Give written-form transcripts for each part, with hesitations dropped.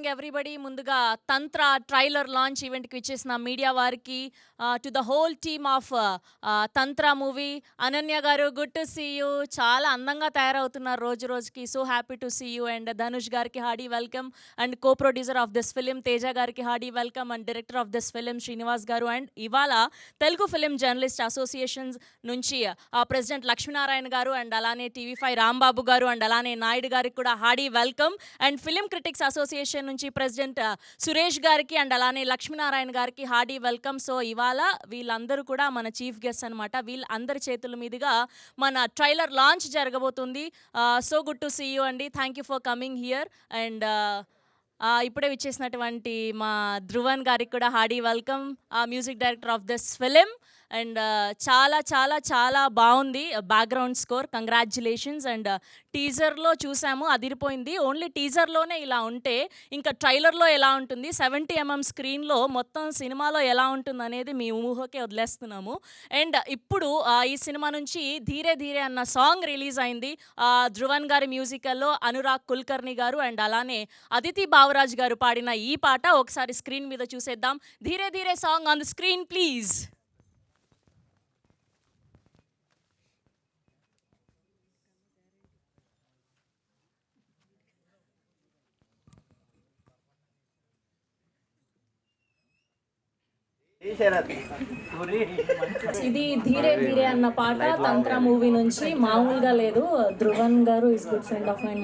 Morning everybody. ముందుగా తంత్ర trailer launch ఈవెంట్కి ఇచ్చేసిన మీడియా వారికి, to the whole team of Tantra movie. Ananya గారు, గుడ్ టు సీ యూ. చాలా అందంగా తయారవుతున్నారు రోజు రోజుకి. So happy to see you. And Dhanush గారికి hearty welcome. And co producer of this film Teja గారికి hearty welcome. And director of this film Srinivas గారు. And ఇవాళ తెలుగు ఫిలిం జర్నలిస్ట్ అసోసియేషన్స్ నుంచి ప్రెసిడెంట్ లక్ష్మీనారాయణ గారు, అండ్ అలానే టీవీ5 రాంబాబు గారు, అండ్ అలానే నాయుడు గారికి కూడా hearty welcome. And film critics association నుంచి ప్రెసిడెంట్ సురేష్ గారికి, అండ్ అలానే లక్ష్మీనారాయణ గారికి హార్డీ వెల్కమ్. సో ఇవాళ వీళ్ళందరూ కూడా మన చీఫ్ గెస్ట్ అనమాట. వీళ్ళందరి చేతుల మీదుగా మన ట్రైలర్ లాంచ్ జరగబోతుంది. So good to see you అండి. Thank you for coming here. And ఇప్పుడే విచ్చేసినటువంటి మా ధ్రువన్ గారికి కూడా hearty welcome, music director of this film. And చాలా చాలా చాలా బాగుంది బ్యాక్గ్రౌండ్ స్కోర్. కంగ్రాచ్యులేషన్స్. అండ్ టీజర్లో చూసాము, అదిరిపోయింది. ఓన్లీ టీజర్లోనే ఇలా ఉంటే ఇంకా ట్రైలర్లో ఎలా ఉంటుంది, 70mm స్క్రీన్లో మొత్తం సినిమాలో ఎలా ఉంటుంది అనేది మీ ఊహకే వదిలేస్తున్నాము. అండ్ ఇప్పుడు ఈ సినిమా నుంచి ధీరే ధీరే అన్న సాంగ్ రిలీజ్ అయింది. ధ్రువన్ గారి మ్యూజికల్లో అనురాగ్ కుల్కర్ణి గారు, అండ్ అలానే అదితి బావరాజ్ గారు పాడిన ఈ పాట ఒకసారి స్క్రీన్ మీద చూసేద్దాం. Dheere Dheere song on the screen please. ఇది ధీరే ధీరే అన్న పాట తంత్ర మూవీ నుంచి. మామూలుగా లేదు. Dhruvan garu is good friend of mind.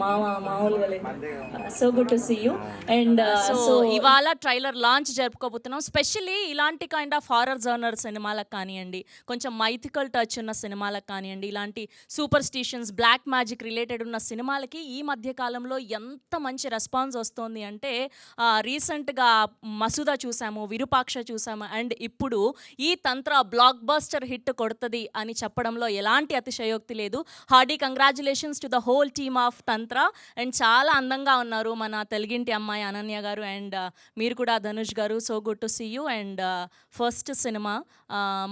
మామూలుగా లేదు. So good to see you. And so ఇవాళ ట్రైలర్ లాంచ్ జరుపుకోబోతున్నాం. స్పెషల్లీ ఇలాంటి కైండ్ ఆఫ్ హారర్ జర్నర్ సినిమాలకు కానివ్వండి, కొంచెం మైథికల్ టచ్ ఉన్న సినిమాలకు కానివ్వండి, ఇలాంటి superstitions, black magic related ఉన్న సినిమాలకి ఈ మధ్య కాలంలో ఎంత మంచి రెస్పాన్స్ వస్తుంది అంటే, రీసెంట్గా మసూదా చూసాము, విరూపాక్ష చూసాము, అండ్ ఇప్పుడు ఈ తంత్ర బ్లాక్ బస్టర్ హిట్ కొడుతుంది అని చెప్పడంలో ఎలాంటి అతిశయోక్తి లేదు. Hearty congratulations to the whole team of Tantra. And చాలా అందంగా ఉన్నారు మన తెలుగింటి అమ్మాయి అనన్య గారు, అండ్ మీరు కూడా Dhanush garu. So good to see you. And first సినిమా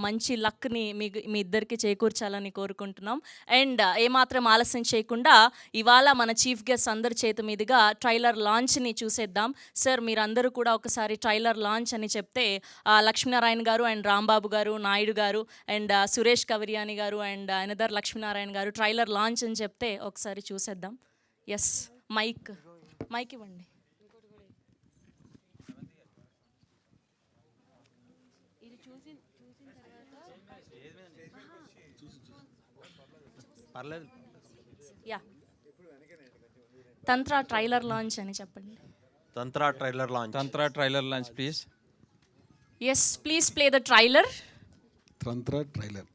మంచి లక్ని మీ ఇద్దరికి చేకూర్చాలని కోరుకుంటున్నాం. అండ్ ఏమాత్రం ఆలస్యం చేయకుండా ఇవాళ మన చీఫ్ గెస్ట్ అందరి చేతి మీదుగా ట్రైలర్ లాంచ్ని చూసేద్దాం. సార్ మీరందరూ కూడా ఒకసారి ట్రైలర్ లాంచ్ అని చెప్తే లక్ష్మీనారాయణ గారు, అండ్ రాంబాబు గారు, నాయుడు గారు, అండ్ సురేష్ కవిరియాని గారు, అండ్ అనదర్ లక్ష్మీనారాయణ గారు ట్రైలర్ లాంచ్ అని చెప్తే ఒకసారి చూసేద్దాం. ఎస్, మైక్ ఇవ్వండి. యా, తంత్ర ట్రైలర్ లాంచ్ అని చెప్పండి. Tantra trailer launch please. Yes, please play the trailer. Tantra trailer.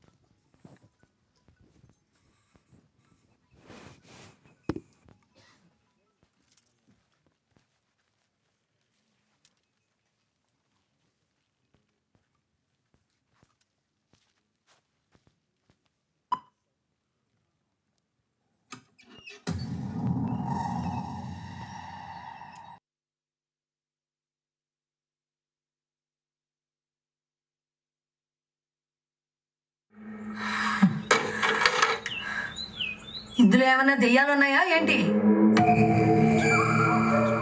ఇందులో ఏమైనా దెయ్యాలున్నాయా ఏంటి?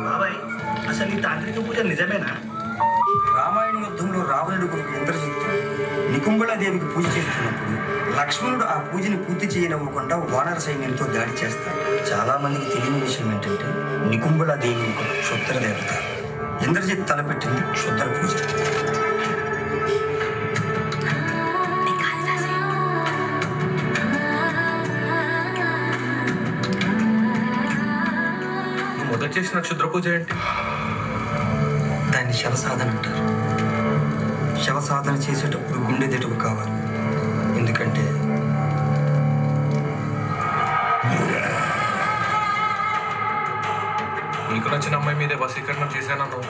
బాబాయ్, అసలు ఈ తాంత్రిక పూజ నిజమేనా? రామాయణ యుద్ధంలో రావణుడు కొడుకు ఇంద్రజిత్తు నికుంభళాదేవికి పూజ చేస్తున్నప్పుడు లక్ష్మణుడు ఆ పూజని పూర్తి చేయనివ్వకుండా వానర సైన్యంతో దాడి చేస్తాడు. చాలా మందికి తెలియని విషయం ఏంటంటే నికుంభళాదేవి ఒక క్షుద్ర దేవత. ఇంద్రజిత్ తలపెట్టింది క్షుద్ర పూజ. మొదట చేసిన క్షుద్ర పూజ ఏంటి? దాన్ని శవసాధన అంటారు. శవసాధన చేసేటప్పుడు గుండె దిటవు కావాలి. ఎందుకంటే నీకు నచ్చిన అమ్మాయి మీదే వశీకరణం చేశాను.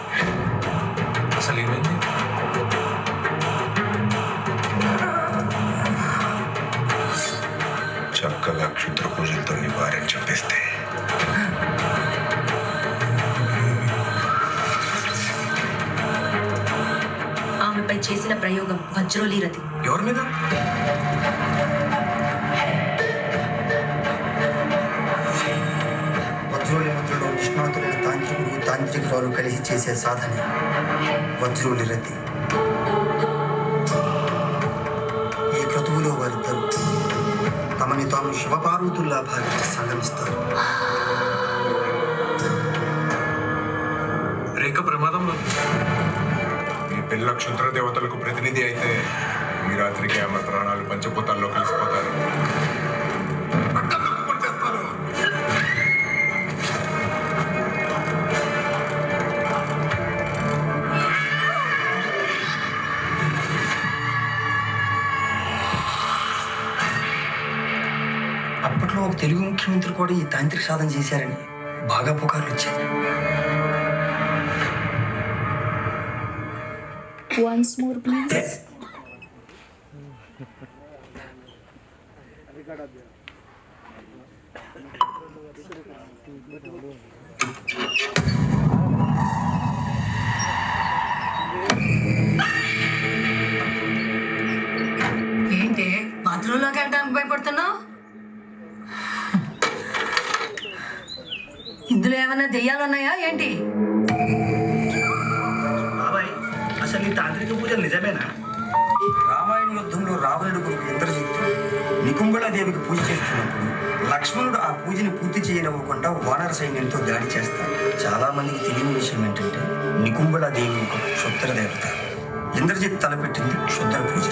అసలు ఏమైంది? చక్కగా క్షుద్ర పూజలతో నీ భార్యను చంపేస్తే ఆమెపై చేసిన ప్రయోగం వజ్రోలీరతి. ఎవరి మీద? వజ్రోలి మంత్రులు నిష్ణాతులైన తాంత్రికుడు తాంత్రిక తాంత్రికురాలు కలిసి చేసే సాధన వజ్రోలి రతి. ఈ క్రతువులో వారిద్దరూ తమని తాము శివపార్వతుల్లా భావించి సంగమిస్తారు. రేఖ ప్రమాదంలో మీ పిల్ల క్షుద్ర దేవతలకు ప్రతినిధి అయితే ఈ రాత్రికి ఆమె ప్రాణాలు పంచభూతాల్లో కలిసిపోతారు. అప్పట్లో ఒక తెలుగు ముఖ్యమంత్రి కూడా ఈ తాంత్రిక సాధన చేశారని బాగా పుకార్లు వచ్చాయి. Once more, please. ఏంటి బాత్రూంలోకి వెళ్ళడానికి భయపడుతున్నావు? ఇందులో ఏమైనా దెయ్యాలున్నాయా ఏంటి? బాబాయ్, అసలు ఈ తాంత్రిక పూజలు నిజమేనా? రామాయణ యుద్ధంలో రావణుడు కొడుకు ఇంద్రజిత్తు నికుంభళాదేవికి పూజ చేస్తున్నప్పుడు లక్ష్మణుడు ఆ పూజని పూర్తి చేయనివ్వకుండా వానర సైన్యంతో దాడి చేస్తాడు. చాలా మందికి తెలియని విషయం ఏంటంటే నికుంభళాదేవి ఒక క్షుద్ర దేవత. ఇంద్రజిత్ తలపెట్టింది క్షుద్ర పూజ.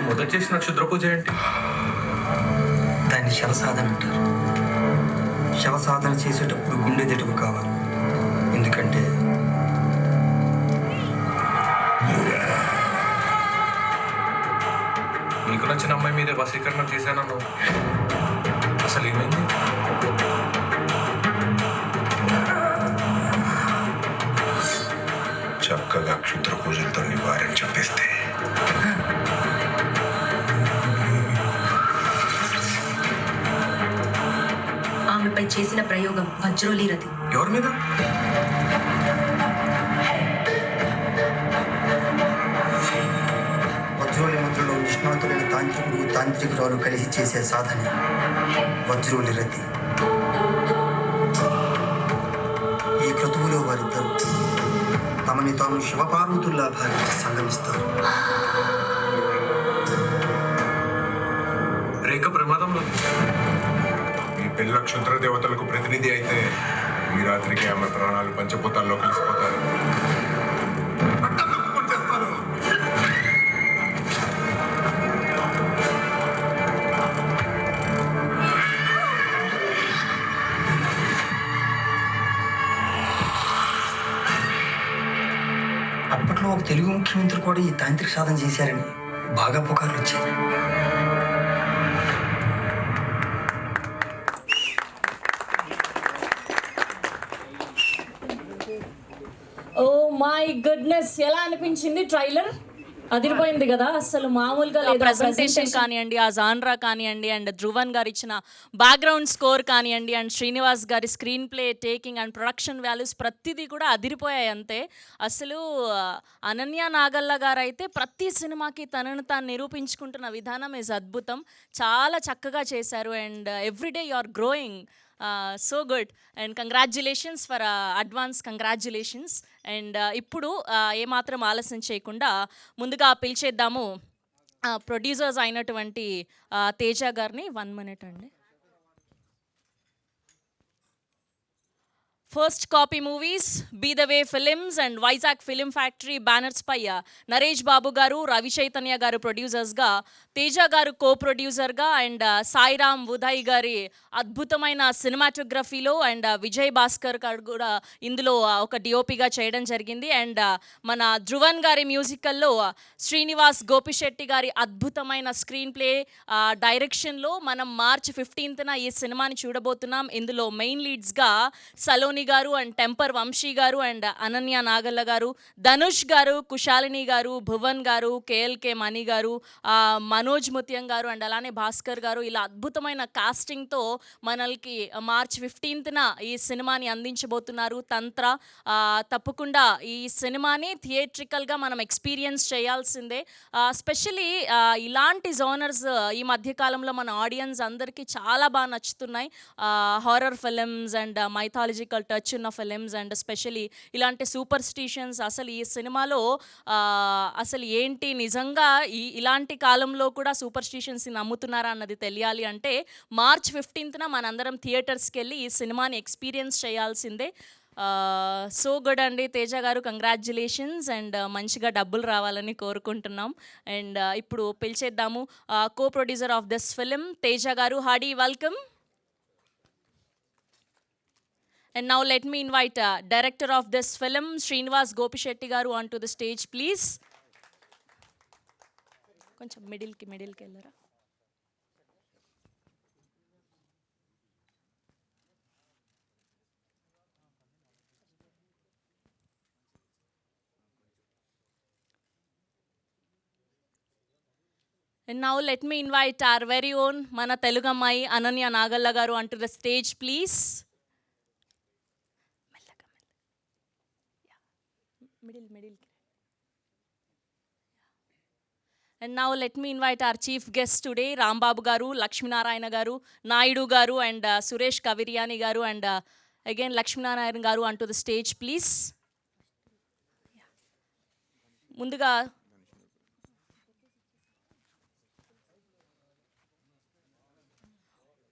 మొదట చేసిన క్షుద్ర పూజ ఏంటి? దాన్ని శవసాధన అంటారు. శవసాధన చేసేటప్పుడు గుండె దిటువు కావాలి. ఎందుకంటే నీకు నచ్చిన అమ్మాయి మీదే వశీకరణ చేశానన్నావు. అసలు ఏమైంది? చక్కగా క్షుద్ర పూజలతో నివారణ చెప్పేస్తే ఆమెపై చేసిన ప్రయోగం వజ్రోలి రతి. ఎవరి మీద? వజ్రోలి ముద్రలో నిష్ణాతులైన తాంత్రికురాలు కలిసి చేసే సాధన వజ్రోలి రతి. ఈ క్రతువులో వారిద్దరూ తమని తాము శివపార్వతుల్లా భావించి సంగమిస్తారు. రేఖ ప్రమాదంలో మీ పిల్ల క్షుద్ర దేవతలకు ప్రతినిధి అయితే ఈ రాత్రికి ఆమె ప్రాణాలు పంచభూతాల్లో కలిసిపోతారు. అప్పట్లో ఒక తెలుగు ముఖ్యమంత్రి కూడా ఈ తాంత్రిక సాధన చేశారని బాగా పుకార్లు వచ్చాయి. ఓ మై గుడ్నెస్, ఎలా అనిపించింది ట్రైలర్? అదిరిపోయింది కదా, అసలు మామూలుగా లేదు. ప్రెజెంటేషన్ కానివ్వండి, ఆ జాన్రా కానివ్వండి, అండ్ ధ్రువన్ గారు ఇచ్చిన బ్యాక్గ్రౌండ్ స్కోర్ కానివ్వండి, అండ్ శ్రీనివాస్ గారి screen play, taking and production values ప్రతిదీ కూడా అదిరిపోయాయి అంతే. అసలు అనన్య నాగల్ల గారు అయితే ప్రతి సినిమాకి తనను తాను నిరూపించుకుంటున్న విధానం ఇస్ అద్భుతం. చాలా చక్కగా చేశారు. And everyday you are growing. So good and congratulations for advance congratulations. And ఇప్పుడు ఏమాత్రం ఆలస్యం చేయకుండా ముందుగా పిలిచేద్దాము ప్రొడ్యూసర్స్ అయినటువంటి తేజ గారిని. 1 minute అండి. First copy movies, by the way films and Vizag film factory banners పై నరేష్ బాబు గారు, రవి చైతన్య గారు ప్రొడ్యూసర్స్గా, తేజ గారు కో ప్రొడ్యూసర్గా, అండ్ సాయిరామ్ ఉదయ్ గారి అద్భుతమైన సినిమాటోగ్రఫీలో, అండ్ విజయ్ భాస్కర్ గారు కూడా ఇందులో ఒక డిఓపిగా చేయడం జరిగింది. అండ్ మన ధ్రువన్ గారి మ్యూజికల్లో శ్రీనివాస్ గోపిశెట్టి గారి అద్భుతమైన స్క్రీన్ ప్లే డైరెక్షన్లో మనం March 15th ఈ సినిమాని చూడబోతున్నాం. ఇందులో మెయిన్ లీడ్స్గా సలోని సోని గారు అండ్ టెంపర్ వంశీ గారు అండ్ అనన్య నాగల్ల గారు, ధనుష్ గారు, కుశాలిని గారు, భువన్ గారు, కేఎల్కే మణి గారు, మనోజ్ ముత్యం గారు అండ్ అలానే భాస్కర్ గారు, ఇలా అద్భుతమైన కాస్టింగ్తో మనల్కి మార్చ్ 15న ఈ సినిమాని అందించబోతున్నారు తంత్ర. తప్పకుండా ఈ సినిమాని థియేట్రికల్గా మనం ఎక్స్పీరియన్స్ చేయాల్సిందే. స్పెషలీ ఇలాంటి జోనర్స్ ఈ మధ్యకాలంలో మన ఆడియన్స్ అందరికీ చాలా బాగా నచ్చుతున్నాయి. Horror films and mythological touch ఉన్న ఫిలిమ్స్ అండ్ స్పెషలీ ఇలాంటి సూపర్ స్టిషన్స్. అసలు ఈ సినిమాలో అసలు ఏంటి నిజంగా ఇలాంటి కాలంలో కూడా సూపర్ స్టిషన్స్ని నమ్ముతున్నారా అన్నది తెలియాలి అంటే మార్చ్ 15న మనందరం థియేటర్స్కి వెళ్ళి ఈ సినిమాని ఎక్స్పీరియన్స్ చేయాల్సిందే. సో గుడ్ అండి తేజ గారు, కంగ్రాచ్యులేషన్స్ అండ్ మంచిగా డబ్బులు రావాలని కోరుకుంటున్నాం. అండ్ ఇప్పుడు పిలిచేద్దాము co producer of this film Teja గారు. Hearty welcome. And now let me invite director of this film, Srinivas Gopishetty garu onto the stage, please. కొంచెం మిడిల్కి వెళ్ళరా. And now let me invite our very own మన తెలుగు అమ్మాయి అనన్య నాగల్ల గారు onto the stage, please. Middle. And now let me invite our chief guest today, Rambabu garu, Lakshminarayana garu, Naidu garu and Suresh Kaviriyani garu and again Lakshminarayana garu onto the stage, please.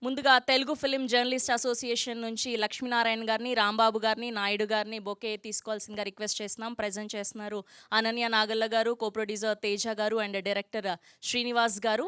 ముందుగా Telugu film journalist association నుంచి లక్ష్మీనారాయణ గారిని, రాంబాబు గారిని, నాయుడు గారిని bouquet తీసుకోవాల్సిందిగా request చేస్తున్నాం. Present చేస్తున్నారు అనన్య నాగల్ల గారు, co producer Teja గారు అండ్ డైరెక్టర్ శ్రీనివాస్ గారు.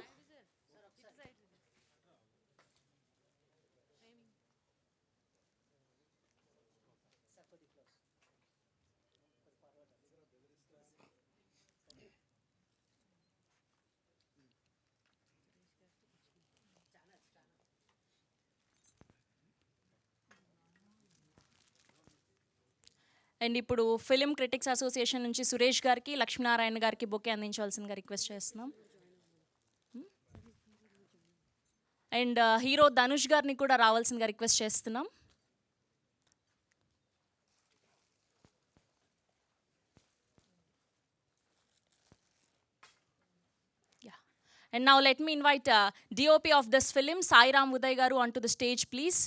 అండ్ ఇప్పుడు ఫిలిం క్రిటిక్స్ అసోసియేషన్ నుంచి సురేష్ గారికి, లక్ష్మీనారాయణ గారికి బొకే అందించవలసిందిగా రిక్వెస్ట్ చేస్తున్నాం. అండ్ హీరో ధనుష్ గారిని కూడా రావాల్సిందిగా రిక్వెస్ట్ చేస్తున్నాం. And now let me invite DOP of this film, Sai Ram Uday garu onto the stage, please.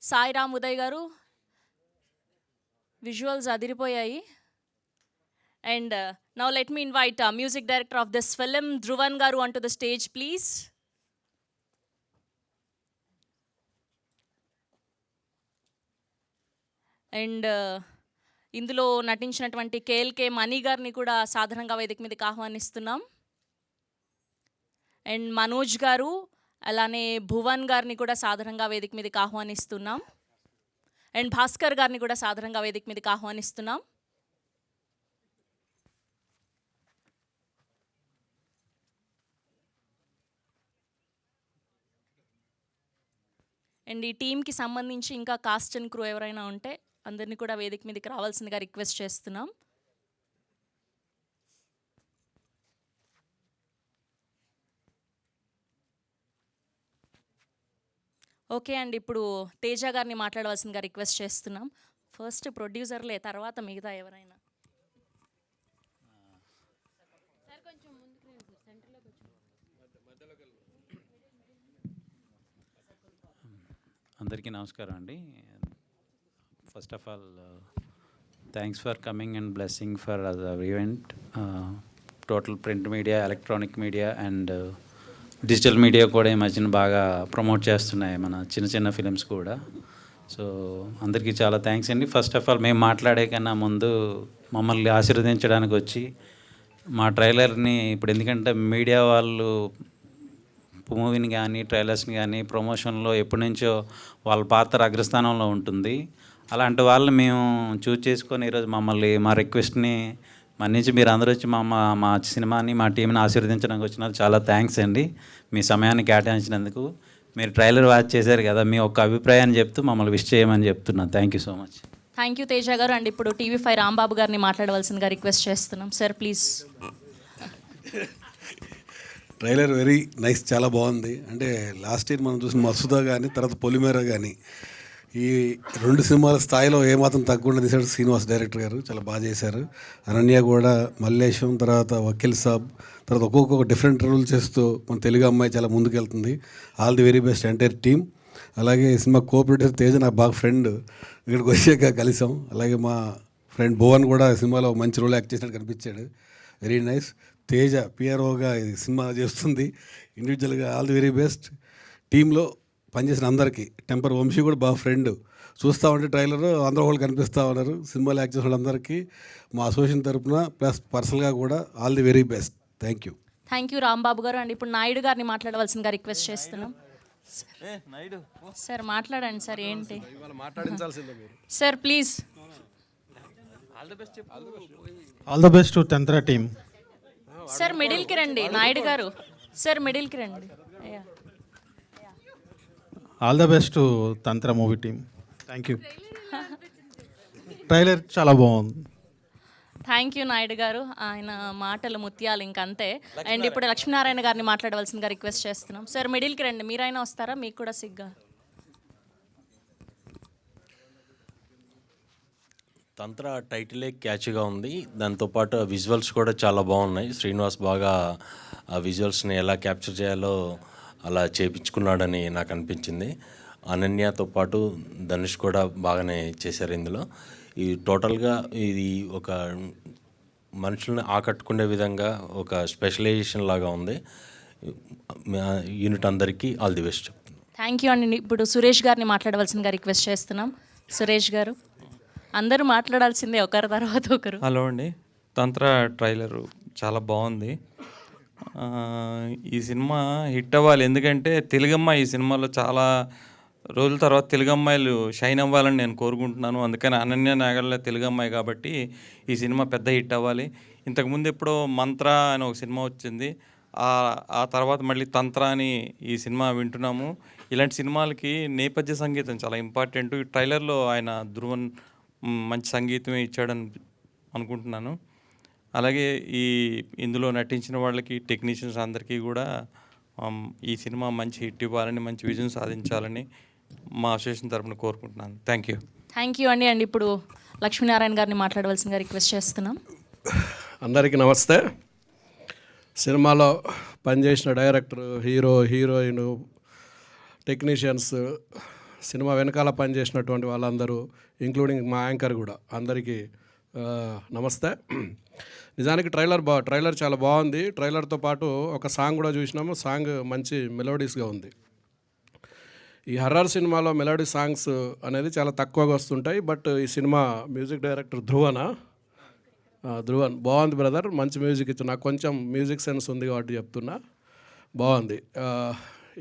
Sai Ram Uday garu. Visuals అదిరిపోయాయి. And now let me invite music director of this film Dhruvan గారు on to the stage, please. And ఇందులో నటించినటువంటి కేఎల్కే మణి గారిని కూడా సాధారణంగా వేదిక మీదకి ఆహ్వానిస్తున్నాం. అండ్ మనోజ్ గారు అలానే భువన్ గారిని కూడా సాధారణంగా వేదిక మీదకి ఆహ్వానిస్తున్నాం. అండ్ భాస్కర్ గారిని కూడా సాధారణంగా వేదిక మీదకి ఆహ్వానిస్తున్నాం. అండ్ ఈ టీంకి సంబంధించి ఇంకా కాస్ట్ అండ్ క్రూ ఎవరైనా ఉంటే అందరినీ కూడా వేదిక మీదకి రావాల్సిందిగా రిక్వెస్ట్ చేస్తున్నాం. ఓకే అండి, ఇప్పుడు తేజ గారిని మాట్లాడవలసిందిగా రిక్వెస్ట్ చేస్తున్నాం. ఫస్ట్ ప్రొడ్యూసర్లే, తర్వాత మిగతా ఎవరైనా. అందరికీ నమస్కారం అండి. First of all thanks for coming and blessing for the event. Total print media, electronic media and digital media కూడా ఈ మధ్యన బాగా ప్రమోట్ చేస్తున్నాయి మన చిన్న ఫిలిమ్స్ కూడా. సో అందరికీ చాలా థ్యాంక్స్ అండి. ఫస్ట్ ఆఫ్ ఆల్ మేము మాట్లాడే కన్నా ముందు మమ్మల్ని ఆశీర్వదించడానికి వచ్చి మా ట్రైలర్ని ఇప్పుడు, ఎందుకంటే మీడియా వాళ్ళు మూవీని కానీ ట్రైలర్స్ని కానీ ప్రమోషన్లో ఎప్పటి నుంచో వాళ్ళ పాత్ర అగ్రస్థానంలో ఉంటుంది. అలాంటి వాళ్ళని మేము చూస్ చేసుకొని ఈరోజు మమ్మల్ని మా రిక్వెస్ట్ని మన్నించి మీరు అందరూ వచ్చి మా సినిమాని, మా టీంని ఆశీర్వదించడానికి వచ్చినారు. చాలా థ్యాంక్స్ అండి మీ సమయాన్ని కేటాయించినందుకు. మీరు ట్రైలర్ వాచ్ చేశారు కదా, మీ ఒక్క అభిప్రాయాన్ని చెప్తూ మమ్మల్ని విష్ చేయమని చెప్తున్నాను. Thank you so much. Thank you Teja గారు. అండ్ ఇప్పుడు TV5 రాంబాబు గారిని మాట్లాడవలసిందిగా రిక్వెస్ట్ చేస్తున్నాం. Sir please. Trailer very nice, చాలా బాగుంది. అంటే లాస్ట్ ఇయర్ మనం చూసిన మసూదా కానీ తర్వాత పొలిమేర కానీ ఈ 2 సినిమాల స్థాయిలో ఏమాత్రం తగ్గకుండా తీశాడు శ్రీనివాస్ డైరెక్టర్ గారు. చాలా బాగా చేశారు. అనన్య కూడా, మల్లేశం, తర్వాత వకీల్ సాబ్, తర్వాత ఒక్కొక్క డిఫరెంట్ రోల్ చేస్తూ మన తెలుగు అమ్మాయి చాలా ముందుకెళ్తుంది. All the very best entire team. అలాగే ఈ సినిమా కోఆపరేటర్ తేజ నాకు బాగా ఫ్రెండ్, ఇక్కడికి వచ్చాక కలిసాం. అలాగే మా ఫ్రెండ్ భువన్ కూడా సినిమాలో మంచి రోల్ యాక్ట్ చేసినట్టు కనిపించాడు. Very nice. తేజ పిఆర్ఓగా ఇది సినిమా చేస్తుంది. ఇండివిజువల్గా ఆల్ ది వెరీ బెస్ట్. టీంలో పనిచేసిన అందరికీ, టెంపర్ వంశీ కూడా బాగా ఫ్రెండ్. చూస్తూ ఉంటే ట్రైలర్ అందరూ వాళ్ళు కనిపిస్తూ ఉన్నారు. సినిమాలో యాక్ట్ చేసిన వాళ్ళందరికీ మా అసోసియేషన్ తరపున ప్లస్ పర్సనల్గా కూడా all the very best. Thank you. Thank you Rambabu గారు. అండ్ ఇప్పుడు నాయుడు గారిని మాట్లాడవలసిందిగా రిక్వెస్ట్ చేస్తున్నాం. సార్ మాట్లాడండి సార్. ఏంటి sir please. All the best to Tantra team. Sir మిడిల్కి రండి నాయుడు గారు. సార్ మిడిల్కి రండి. All the best to Tantra movie team. Thank you. Trailer చాలా బాగుంది. థ్యాంక్ యూ నాయుడు గారు. ఆయన మాటలు ముత్యాలు ఇంకంతే. అండ్ ఇప్పుడు లక్ష్మీనారాయణ గారిని మాట్లాడవలసిందిగా రిక్వెస్ట్ చేస్తున్నాం. సార్ మిడిల్కి రండి. మీరైనా వస్తారా? మీకు కూడా సిగ్గా. తంత్ర టైటిలే క్యాచ్గా ఉంది. దాంతోపాటు విజువల్స్ కూడా చాలా బాగున్నాయి. శ్రీనివాస్ బాగా ఆ విజువల్స్ని ఎలా క్యాప్చర్ చేయాలో అలా చేపించుకున్నాడని నాకు అనిపించింది. అనన్యతో పాటు ధనుష్ కూడా బాగానే చేశారు ఇందులో. ఈ టోటల్గా ఇది ఒక మనుషుల్ని ఆకట్టుకునే విధంగా ఒక స్పెషలైజేషన్ లాగా ఉంది. యూనిట్ అందరికీ all the best. Thank you అండి. ఇప్పుడు సురేష్ గారిని మాట్లాడవలసిందిగా రిక్వెస్ట్ చేస్తున్నాం. సురేష్ గారు. అందరూ మాట్లాడాల్సిందే ఒకరి తర్వాత ఒకరు. హలో అండి. తంత్ర ట్రైలరు చాలా బాగుంది. ఈ సినిమా హిట్ అవ్వాలి, ఎందుకంటే తెలుగమ్మాయి ఈ సినిమాలో చాలా రోజుల తర్వాత తెలుగు అమ్మాయిలు షైన్ అవ్వాలని నేను కోరుకుంటున్నాను. అందుకని అనన్య నాగర్ల తెలుగు అమ్మాయి కాబట్టి ఈ సినిమా పెద్ద హిట్ అవ్వాలి. ఇంతకుముందు ఎప్పుడో మంత్ర అని ఒక సినిమా వచ్చింది, ఆ తర్వాత మళ్ళీ తంత్ర అని ఈ సినిమా వింటున్నాము. ఇలాంటి సినిమాలకి నేపథ్య సంగీతం చాలా ఇంపార్టెంట్. ఈ ట్రైలర్లో ఆయన ధ్రువన్ మంచి సంగీతమే ఇచ్చాడని అనుకుంటున్నాను. అలాగే ఇందులో నటించిన వాళ్ళకి, టెక్నీషియన్స్ అందరికీ కూడా ఈ సినిమా మంచి హిట్ ఇవ్వాలని, మంచి విజయం సాధించాలని మా అసోసియేషన్ తరపున కోరుకుంటున్నాను. Thank you. థ్యాంక్ యూ అండి. అండ్ ఇప్పుడు లక్ష్మీనారాయణ గారిని మాట్లాడవలసిందిగా రిక్వెస్ట్ చేస్తున్నాం. అందరికీ నమస్తే. సినిమాలో పనిచేసిన director, hero, heroine, technicians, cinema వెనకాల పనిచేసినటువంటి వాళ్ళందరూ, ఇంక్లూడింగ్ మా యాంకర్ కూడా, అందరికీ నమస్తే. నిజానికి ట్రైలర్ చాలా బాగుంది. ట్రైలర్తో పాటు ఒక సాంగ్ కూడా చూసినాము. సాంగ్ మంచి మెలోడీస్గా ఉంది. ఈ హర్రర్ సినిమాలో మెలోడీ సాంగ్స్ అనేది చాలా తక్కువగా వస్తుంటాయి. బట్ ఈ సినిమా మ్యూజిక్ డైరెక్టర్ ధ్రువన్ బాగుంది బ్రదర్. మంచి మ్యూజిక్ ఇచ్చు. నాకు కొంచెం మ్యూజిక్ సెన్స్ ఉంది కాబట్టి చెప్తున్నా, బాగుంది.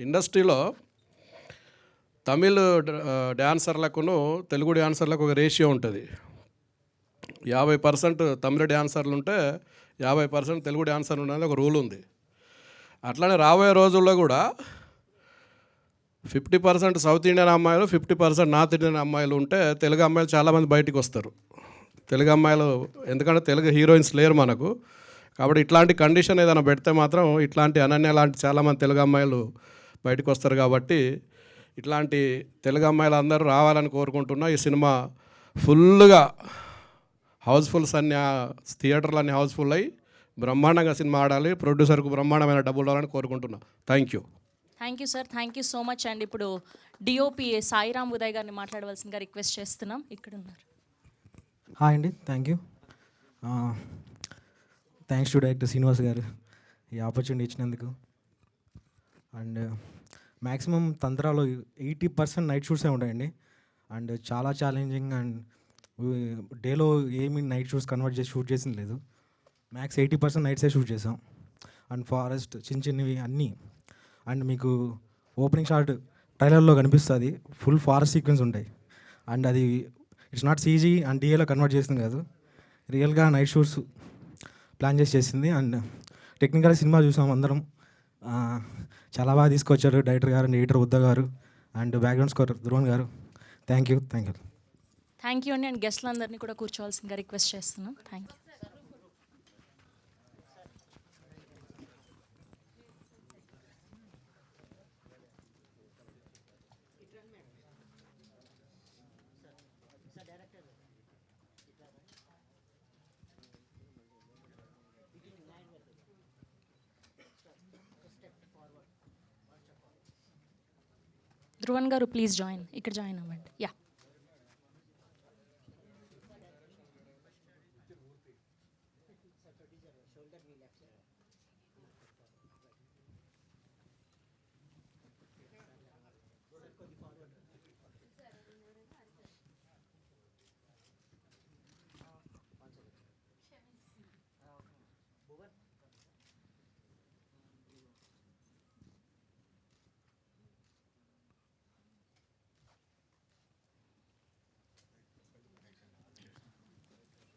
ఇండస్ట్రీలో తమిళ్ డ్యాన్సర్లకును తెలుగు డ్యాన్సర్లకు ఒక రేషియో ఉంటుంది. 50% తమిళ డ్యాన్సర్లు ఉంటే 50% తెలుగు డ్యాన్సర్లు ఉన్నది ఒక రూల్ ఉంది. అట్లానే రాబోయే రోజుల్లో కూడా 50% సౌత్ ఇండియన్ అమ్మాయిలు, 50% నార్త్ ఇండియన్ అమ్మాయిలు ఉంటే తెలుగు అమ్మాయిలు చాలామంది బయటికి వస్తారు. తెలుగు అమ్మాయిలు, ఎందుకంటే తెలుగు హీరోయిన్స్ లేరు మనకు. కాబట్టి ఇట్లాంటి కండిషన్ ఏదైనా పెడితే మాత్రం ఇట్లాంటి అనన్య లాంటి చాలామంది తెలుగు అమ్మాయిలు బయటకు వస్తారు. కాబట్టి ఇట్లాంటి తెలుగు అమ్మాయిలు అందరూ రావాలని కోరుకుంటున్నా. ఈ సినిమా ఫుల్గా హౌస్ఫుల్స్ అన్ని థియేటర్లు అన్నీ హౌస్ఫుల్ అయ్యి బ్రహ్మాండంగా సినిమా ఆడాలి. ప్రొడ్యూసర్కు బ్రహ్మాండమైన డబ్బులు రావాలని కోరుకుంటున్నా. Thank you. Thank you sir. Thank you so much. And ఇప్పుడు డిఓపి సాయిరామ్ ఉదయ్ గారిని మాట్లాడవలసిందిగా రిక్వెస్ట్ చేస్తున్నాం. ఇక్కడ ఉన్నారు. హాయ్ అండి. Thank you. Thanks to director Srinivas గారు ఈ ఆపర్చునిటీ ఇచ్చినందుకు. అండ్ మ్యాక్సిమం తంత్రాలో 80% నైట్ షూట్సే ఉంటాయండి. అండ్ చాలా ఛాలెంజింగ్. అండ్ డేలో ఏమి నైట్ షూట్స్ కన్వర్ట్ చేసి షూట్ చేసింది లేదు. మ్యాక్స్ 80% నైట్సే షూట్ చేసాం. అండ్ ఫారెస్ట్ చిన్నవి అన్నీ. అండ్ మీకు ఓపెనింగ్ షాట్ ట్రైలర్లో కనిపిస్తుంది. ఫుల్ ఫారెస్ట్ సీక్వెన్స్ ఉంటాయి. అండ్ అది ఇట్స్ నాట్ సీజీ అండ్ డిఏలో కన్వర్ట్ చేసింది కాదు, రియల్గా నైట్ షూట్స్ ప్లాన్ చేసింది. అండ్ టెక్నికల్ సినిమా చూసాం అందరం. చాలా బాగా తీసుకొచ్చారు డైరెక్టర్ గారు, ఎడిటర్ ఉద్ద గారు, అండ్ బ్యాక్గ్రౌండ్ స్కోర్ ధ్రువన్ గారు. Thank you. థ్యాంక్ యూ అండి. అండ్ గెస్ట్లందరినీ కూడా కూర్చోవాల్సిందిగా రిక్వెస్ట్ చేస్తున్నాం. Thank you. ధ్రువన్ గారు ప్లీజ్ ఇక్కడ జాయిన్ అవ్వండి. Yeah,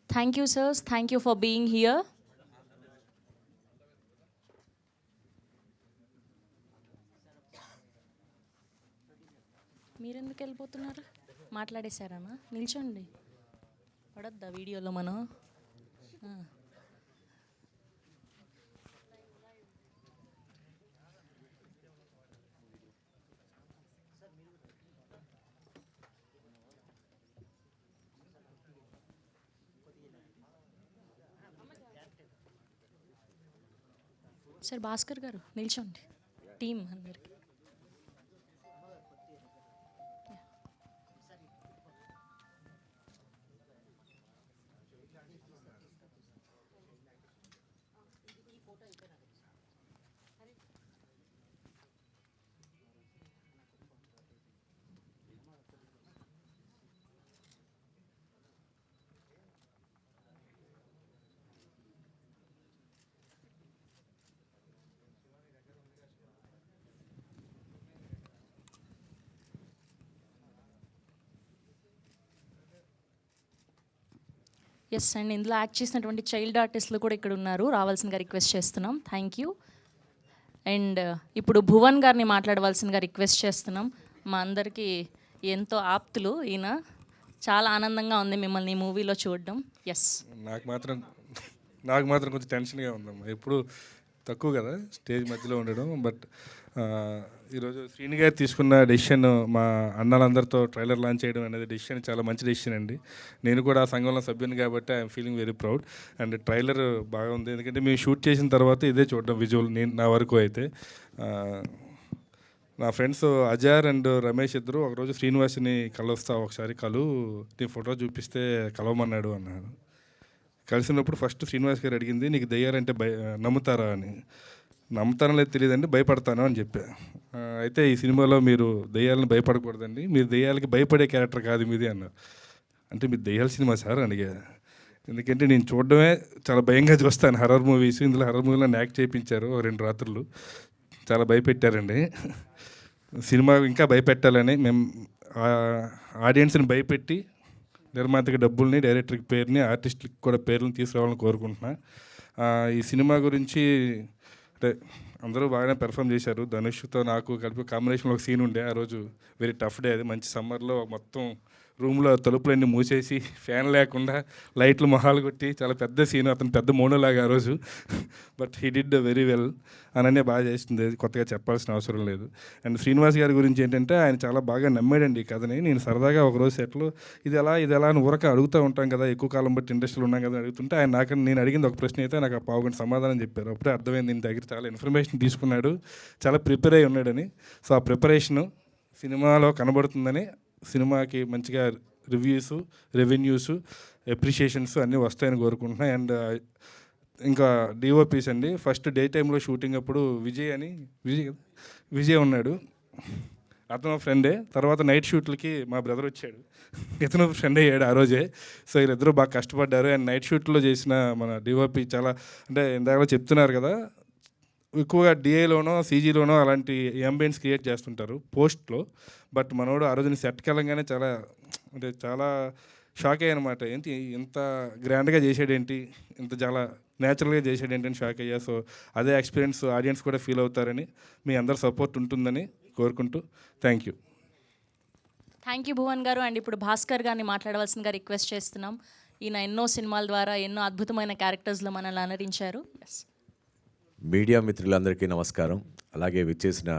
thank you sirs. Thank you for being here. మీరెందుకు వెళ్ళిపోతున్నారు? మాట్లాడేశారనా? నిల్చోండి. పడొద్దా వీడియోలో మనం? సార్ భాస్కర్ గారు నిల్చోండి. టీం అందరికి. ఎస్ అండ్ ఇందులో యాక్ట్ చేసినటువంటి చైల్డ్ ఆర్టిస్టులు కూడా ఇక్కడ ఉన్నారు, రావాల్సిందిగా రిక్వెస్ట్ చేస్తున్నాం. Thank you. అండ్ ఇప్పుడు భువన్ గారిని మాట్లాడవలసిందిగా రిక్వెస్ట్ చేస్తున్నాం. మా అందరికీ ఎంతో ఆప్తులు ఈయన. చాలా ఆనందంగా ఉంది మిమ్మల్ని ఈ మూవీలో చూడడం. ఎస్, నాకు మాత్రం కొంచెం టెన్షన్గా ఉందమ్మా. ఎప్పుడు తక్కువ కదా స్టేజ్ మధ్యలో ఉండడం. బట్ ఈరోజు శ్రీని గారు తీసుకున్న డెసిషన్, మా అన్నలందరితో ట్రైలర్ లాంచ్ చేయడం అనేది డెసిషన్ చాలా మంచి డెసిషన్ అండి. నేను కూడా ఆ సంఘంలో సభ్యుని కాబట్టి I'm feeling very proud. And trailer బాగా ఉంది, ఎందుకంటే మేము షూట్ చేసిన తర్వాత ఇదే చూడడం విజువల్. నా వరకు అయితే నా ఫ్రెండ్స్ అజార్ అండ్ రమేష్ ఇద్దరు ఒకరోజు శ్రీనివాస్ని ఒకసారి నీ ఫోటో చూపిస్తే కలవమన్నాడు అన్నాడు. కలిసినప్పుడు ఫస్ట్ శ్రీనివాస్ గారు అడిగింది, నీకు దెయ్యాలంటే నమ్ముతారా అని. నమ్ముతానో లేదు తెలియదండి, భయపడతాను అని చెప్పా. అయితే ఈ సినిమాలో మీరు దెయ్యాలను భయపడకూడదండి, మీరు దెయ్యాలకి భయపడే క్యారెక్టర్ కాదు మీది అన్నారు. అంటే మీరు దెయ్యాల సినిమా సార్ అడిగా. ఎందుకంటే నేను చూడడమే చాలా భయంగా చూస్తాను హర్రర్ మూవీస్. ఇందులో హర్రర్ మూవీలో యాక్ట్ చేయించారు 2 రాత్రులు, చాలా భయపెట్టారండి. సినిమా ఇంకా భయపెట్టాలని మేము ఆడియన్స్ని భయపెట్టి నిర్మాతకి డబ్బుల్ని, డైరెక్టర్కి పేరుని, ఆర్టిస్టులకి కూడా పేర్లను తీసుకురావాలని కోరుకుంటున్నా. ఈ సినిమా గురించి అంటే అందరూ బాగానే పెర్ఫామ్ చేశారు. ధనుష్తో నాకు కలిపి కాంబినేషన్లో ఒక సీన్ ఉండే, ఆ రోజు వెరీ టఫ్ డే. అది మంచి సమ్మర్లో మొత్తం రూమ్లో తలుపులన్నీ మూసేసి ఫ్యాన్ లేకుండా లైట్లు మొహాలు కొట్టి చాలా పెద్ద సీన్. అతను పెద్ద మోనోలాగా ఆ రోజు. But he did very well. Ananya బాగా చేస్తుంది, కొత్తగా చెప్పాల్సిన అవసరం లేదు. అండ్ శ్రీనివాస్ గారి గురించి ఏంటంటే ఆయన చాలా బాగా నమ్మాడండి ఈ కథని. నేను సరదాగా ఒకరోజు సెట్లో ఇది ఎలా అని ఊరక అడుగుతూ ఉంటాం కదా, ఎక్కువ కాలం బట్టి ఇండస్ట్రీలో ఉన్నాం కదా అడుగుతుంటే ఆయన నేను అడిగింది ఒక ప్రశ్న అయితే నాకు 15 గంట సమాధానం చెప్పారు. అప్పుడే అర్థమైంది దీని దగ్గర చాలా ఇన్ఫర్మేషన్ తీసుకున్నాడు, చాలా ప్రిపేర్ అయి ఉన్నాడని. సో ఆ ప్రిపరేషను సినిమాలో కనబడుతుందని, సినిమాకి మంచిగా రివ్యూస్, రెవెన్యూస్, అప్రిషియేషన్స్ అన్నీ వస్తాయని కోరుకుంటున్నాను. అండ్ ఇంకా డిఓపీస్ అండి, ఫస్ట్ డే టైంలో షూటింగ్ అప్పుడు విజయ్ ఉన్నాడు, అతను ఫ్రెండే. తర్వాత నైట్ షూట్లకి మా బ్రదర్ వచ్చాడు, ఇతను ఫ్రెండ్ అయ్యాడు ఆ రోజే. సో వీళ్ళిద్దరూ బాగా కష్టపడ్డారు. అండ్ నైట్ షూట్లో చేసిన మన డిఓపీ చాలా, అంటే ఇందాక చెప్తున్నారు కదా, ఎక్కువగా డిఏలోనో సీజీలోనో అలాంటి అంబియన్స్ క్రియేట్ చేస్తుంటారు పోస్ట్లో. బట్ మనోడు ఆ రోజున సెట్కి వెళ్ళంగానే చాలా షాక్ అయ్యానమాట. ఏంటి ఇంత గ్రాండ్గా చేసాడేంటి, ఇంత చాలా న్యాచురల్గా చేసాడు ఏంటని షాక్ అయ్యా. సో అదే ఎక్స్పీరియన్స్ ఆడియన్స్ కూడా ఫీల్ అవుతారని, మీ అందరి సపోర్ట్ ఉంటుందని కోరుకుంటూ thank you. Thank you Bhuvan గారు. అండ్ ఇప్పుడు భాస్కర్ గారిని మాట్లాడవలసిందిగా రిక్వెస్ట్ చేస్తున్నాం. ఈయన ఎన్నో సినిమాల ద్వారా ఎన్నో అద్భుతమైన క్యారెక్టర్స్లో మనల్ని అలరించారు. ఎస్. మీడియా మిత్రులందరికీ నమస్కారం. అలాగే విచ్చేసిన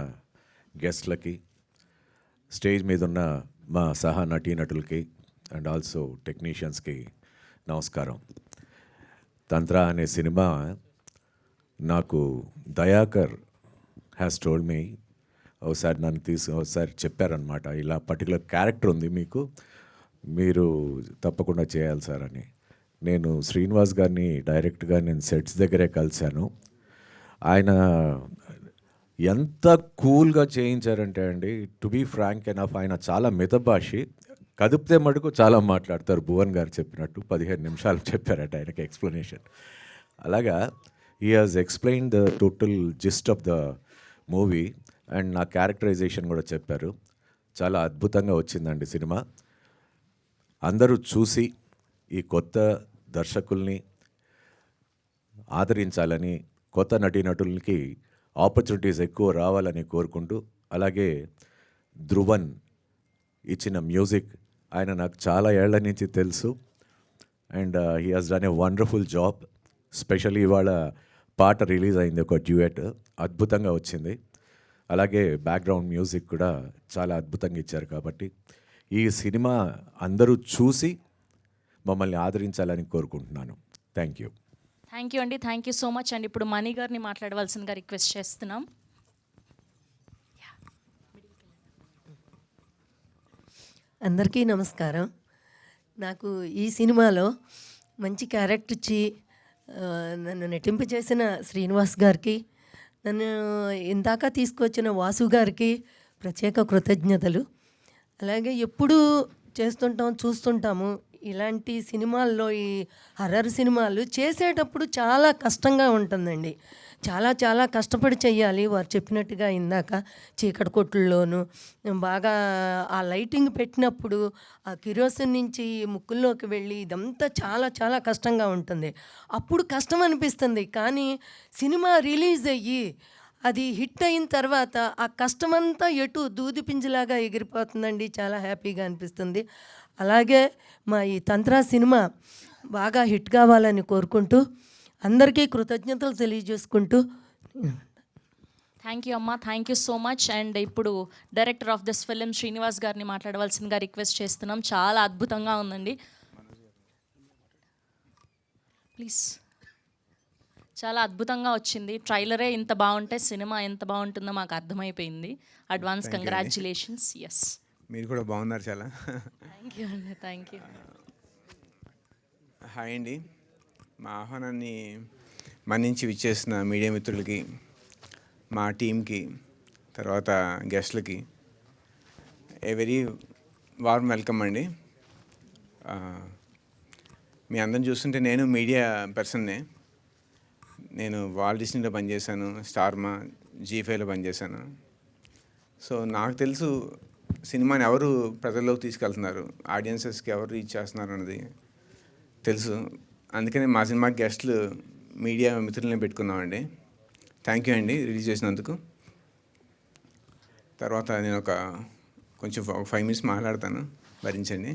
గెస్ట్లకి, స్టేజ్ మీద ఉన్న మా సహా నటీనటులకి అండ్ ఆల్సో టెక్నీషియన్స్కి నమస్కారం. తంత్ర అనే సినిమా నాకు దయాకర్ హ్యాస్ టోల్డ్ మీ, ఒకసారి చెప్పారనమాట, ఇలా పర్టికులర్ క్యారెక్టర్ ఉంది మీకు, మీరు తప్పకుండా చేయాలి సార్ అని. నేను శ్రీనివాస్ గారిని డైరెక్ట్గా నేను సెట్స్ దగ్గరే కలిశాను. ఆయన ఎంత కూల్గా చేయించారంటే అండి, టు బీ ఫ్రాంక్ ఎనఫ్, ఆయన చాలా మితభాషి, కదిపితే మటుకు చాలా మాట్లాడతారు. భువన్ గారు చెప్పినట్టు 15 నిమిషాలు చెప్పారట ఆయనకి ఎక్స్ప్లెనేషన్. అలాగా he has explain the total gist of the movie and నా క్యారెక్టరైజేషన్ కూడా చెప్పారు. చాలా అద్భుతంగా వచ్చిందండి సినిమా. అందరూ చూసి ఈ కొత్త దర్శకుల్ని ఆదరించాలని, కొత్త నటీనటులకి ఆపర్చునిటీస్ ఎక్కువ రావాలని కోరుకుంటూ, అలాగే ధ్రువన్ ఇచ్చిన మ్యూజిక్, ఆయన నాకు చాలా ఏళ్ల నుంచి తెలుసు and he has done a wonderful job. Specially ఇవాళ పాట రిలీజ్ అయింది, ఒక డ్యూయట్, అద్భుతంగా వచ్చింది. అలాగే బ్యాక్గ్రౌండ్ మ్యూజిక్ కూడా చాలా అద్భుతంగా ఇచ్చారు. కాబట్టి ఈ సినిమా అందరూ చూసి మమ్మల్ని ఆదరించాలని కోరుకుంటున్నాను. Thank you. థ్యాంక్ యూ అండి. Thank you so much. And ఇప్పుడు మణి గారిని మాట్లాడవలసిందిగా రిక్వెస్ట్ చేస్తున్నాం. అందరికీ నమస్కారం. నాకు ఈ సినిమాలో మంచి క్యారెక్టర్ ఇచ్చి నన్ను నటింపచేసిన శ్రీనివాస్ గారికి, నన్ను ఇందాక తీసుకొచ్చిన వాసు గారికి ప్రత్యేక కృతజ్ఞతలు. అలాగే ఎప్పుడూ చూస్తుంటాము ఇలాంటి సినిమాల్లో, ఈ హర్రర్ సినిమాలు చేసేటప్పుడు చాలా కష్టంగా ఉంటుందండి. చాలా కష్టపడి చెయ్యాలి. వారు చెప్పినట్టుగా ఇందాక చీకటి కొట్టుల్లోనూ బాగా ఆ లైటింగ్ పెట్టినప్పుడు ఆ కిరోసిన్ నుంచి ముక్కుల్లోకి వెళ్ళి ఇదంతా చాలా కష్టంగా ఉంటుంది. అప్పుడు కష్టం అనిపిస్తుంది. కానీ సినిమా రిలీజ్ అయ్యి అది హిట్ అయిన తర్వాత ఆ కష్టమంతా ఎటు దూది పింజలాగా ఎగిరిపోతుందండి. చాలా హ్యాపీగా అనిపిస్తుంది. అలాగే మా ఈ తంత్ర సినిమా బాగా హిట్ కావాలని కోరుకుంటూ, అందరికీ కృతజ్ఞతలు తెలియజేసుకుంటూ. థ్యాంక్ యూ అమ్మా. Thank you so much. And ఇప్పుడు director of this film Srinivas గారిని మాట్లాడవలసిందిగా రిక్వెస్ట్ చేస్తున్నాం. చాలా అద్భుతంగా ఉందండి. ప్లీజ్. చాలా అద్భుతంగా వచ్చింది. ట్రైలరే ఇంత బాగుంటే సినిమా ఎంత బాగుంటుందో మాకు అర్థమైపోయింది. Advance congratulations. ఎస్, మీరు కూడా బాగున్నారు చాలా. థ్యాంక్ యూ అండి. Thank you. హాయ్ అండి. మా ఆహ్వానాన్ని మన్నించి విచ్చేసిన మీడియా మిత్రులకి, మా టీంకి, తర్వాత గెస్ట్లకి ఏ వెరీ వార్మ్ వెల్కమ్ అండి. మీ అందరం చూస్తుంటే నేను మీడియా పర్సన్నే. నేను వాల్ట్ డిస్నీలో పనిచేశాను, స్టార్మా, G5లో పనిచేశాను. సో నాకు తెలుసు సినిమాని ఎవరు ప్రజల్లోకి తీసుకెళ్తున్నారు, ఆడియన్సెస్కి ఎవరు రీచ్ చేస్తున్నారు అన్నది తెలుసు. అందుకని మా సినిమాకి గెస్ట్లు మీడియా మిత్రులని పెట్టుకున్నామండి. థ్యాంక్ యూ అండి రిలీజ్ చేసినందుకు. తర్వాత నేను కొంచెం 5 minutes మాట్లాడతాను, భరించండి.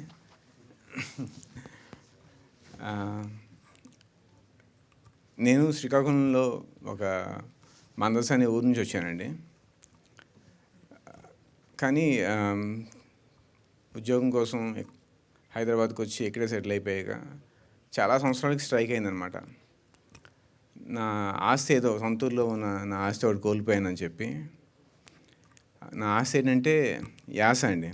నేను శ్రీకాకుళంలో ఒక మందస అనే ఊరు నుంచి వచ్చానండి. కానీ ఉద్యోగం కోసం హైదరాబాద్కి వచ్చి ఇక్కడే సెటిల్ అయిపోయాక చాలా సంవత్సరాలకి స్ట్రైక్ అయిందనమాట. నా ఆస్తి ఏదో సొంతూరులో ఉన్న నా ఆస్తి ఒకటి కోల్పోయానని చెప్పి. నా ఆస్తి ఏంటంటే యాస అండి.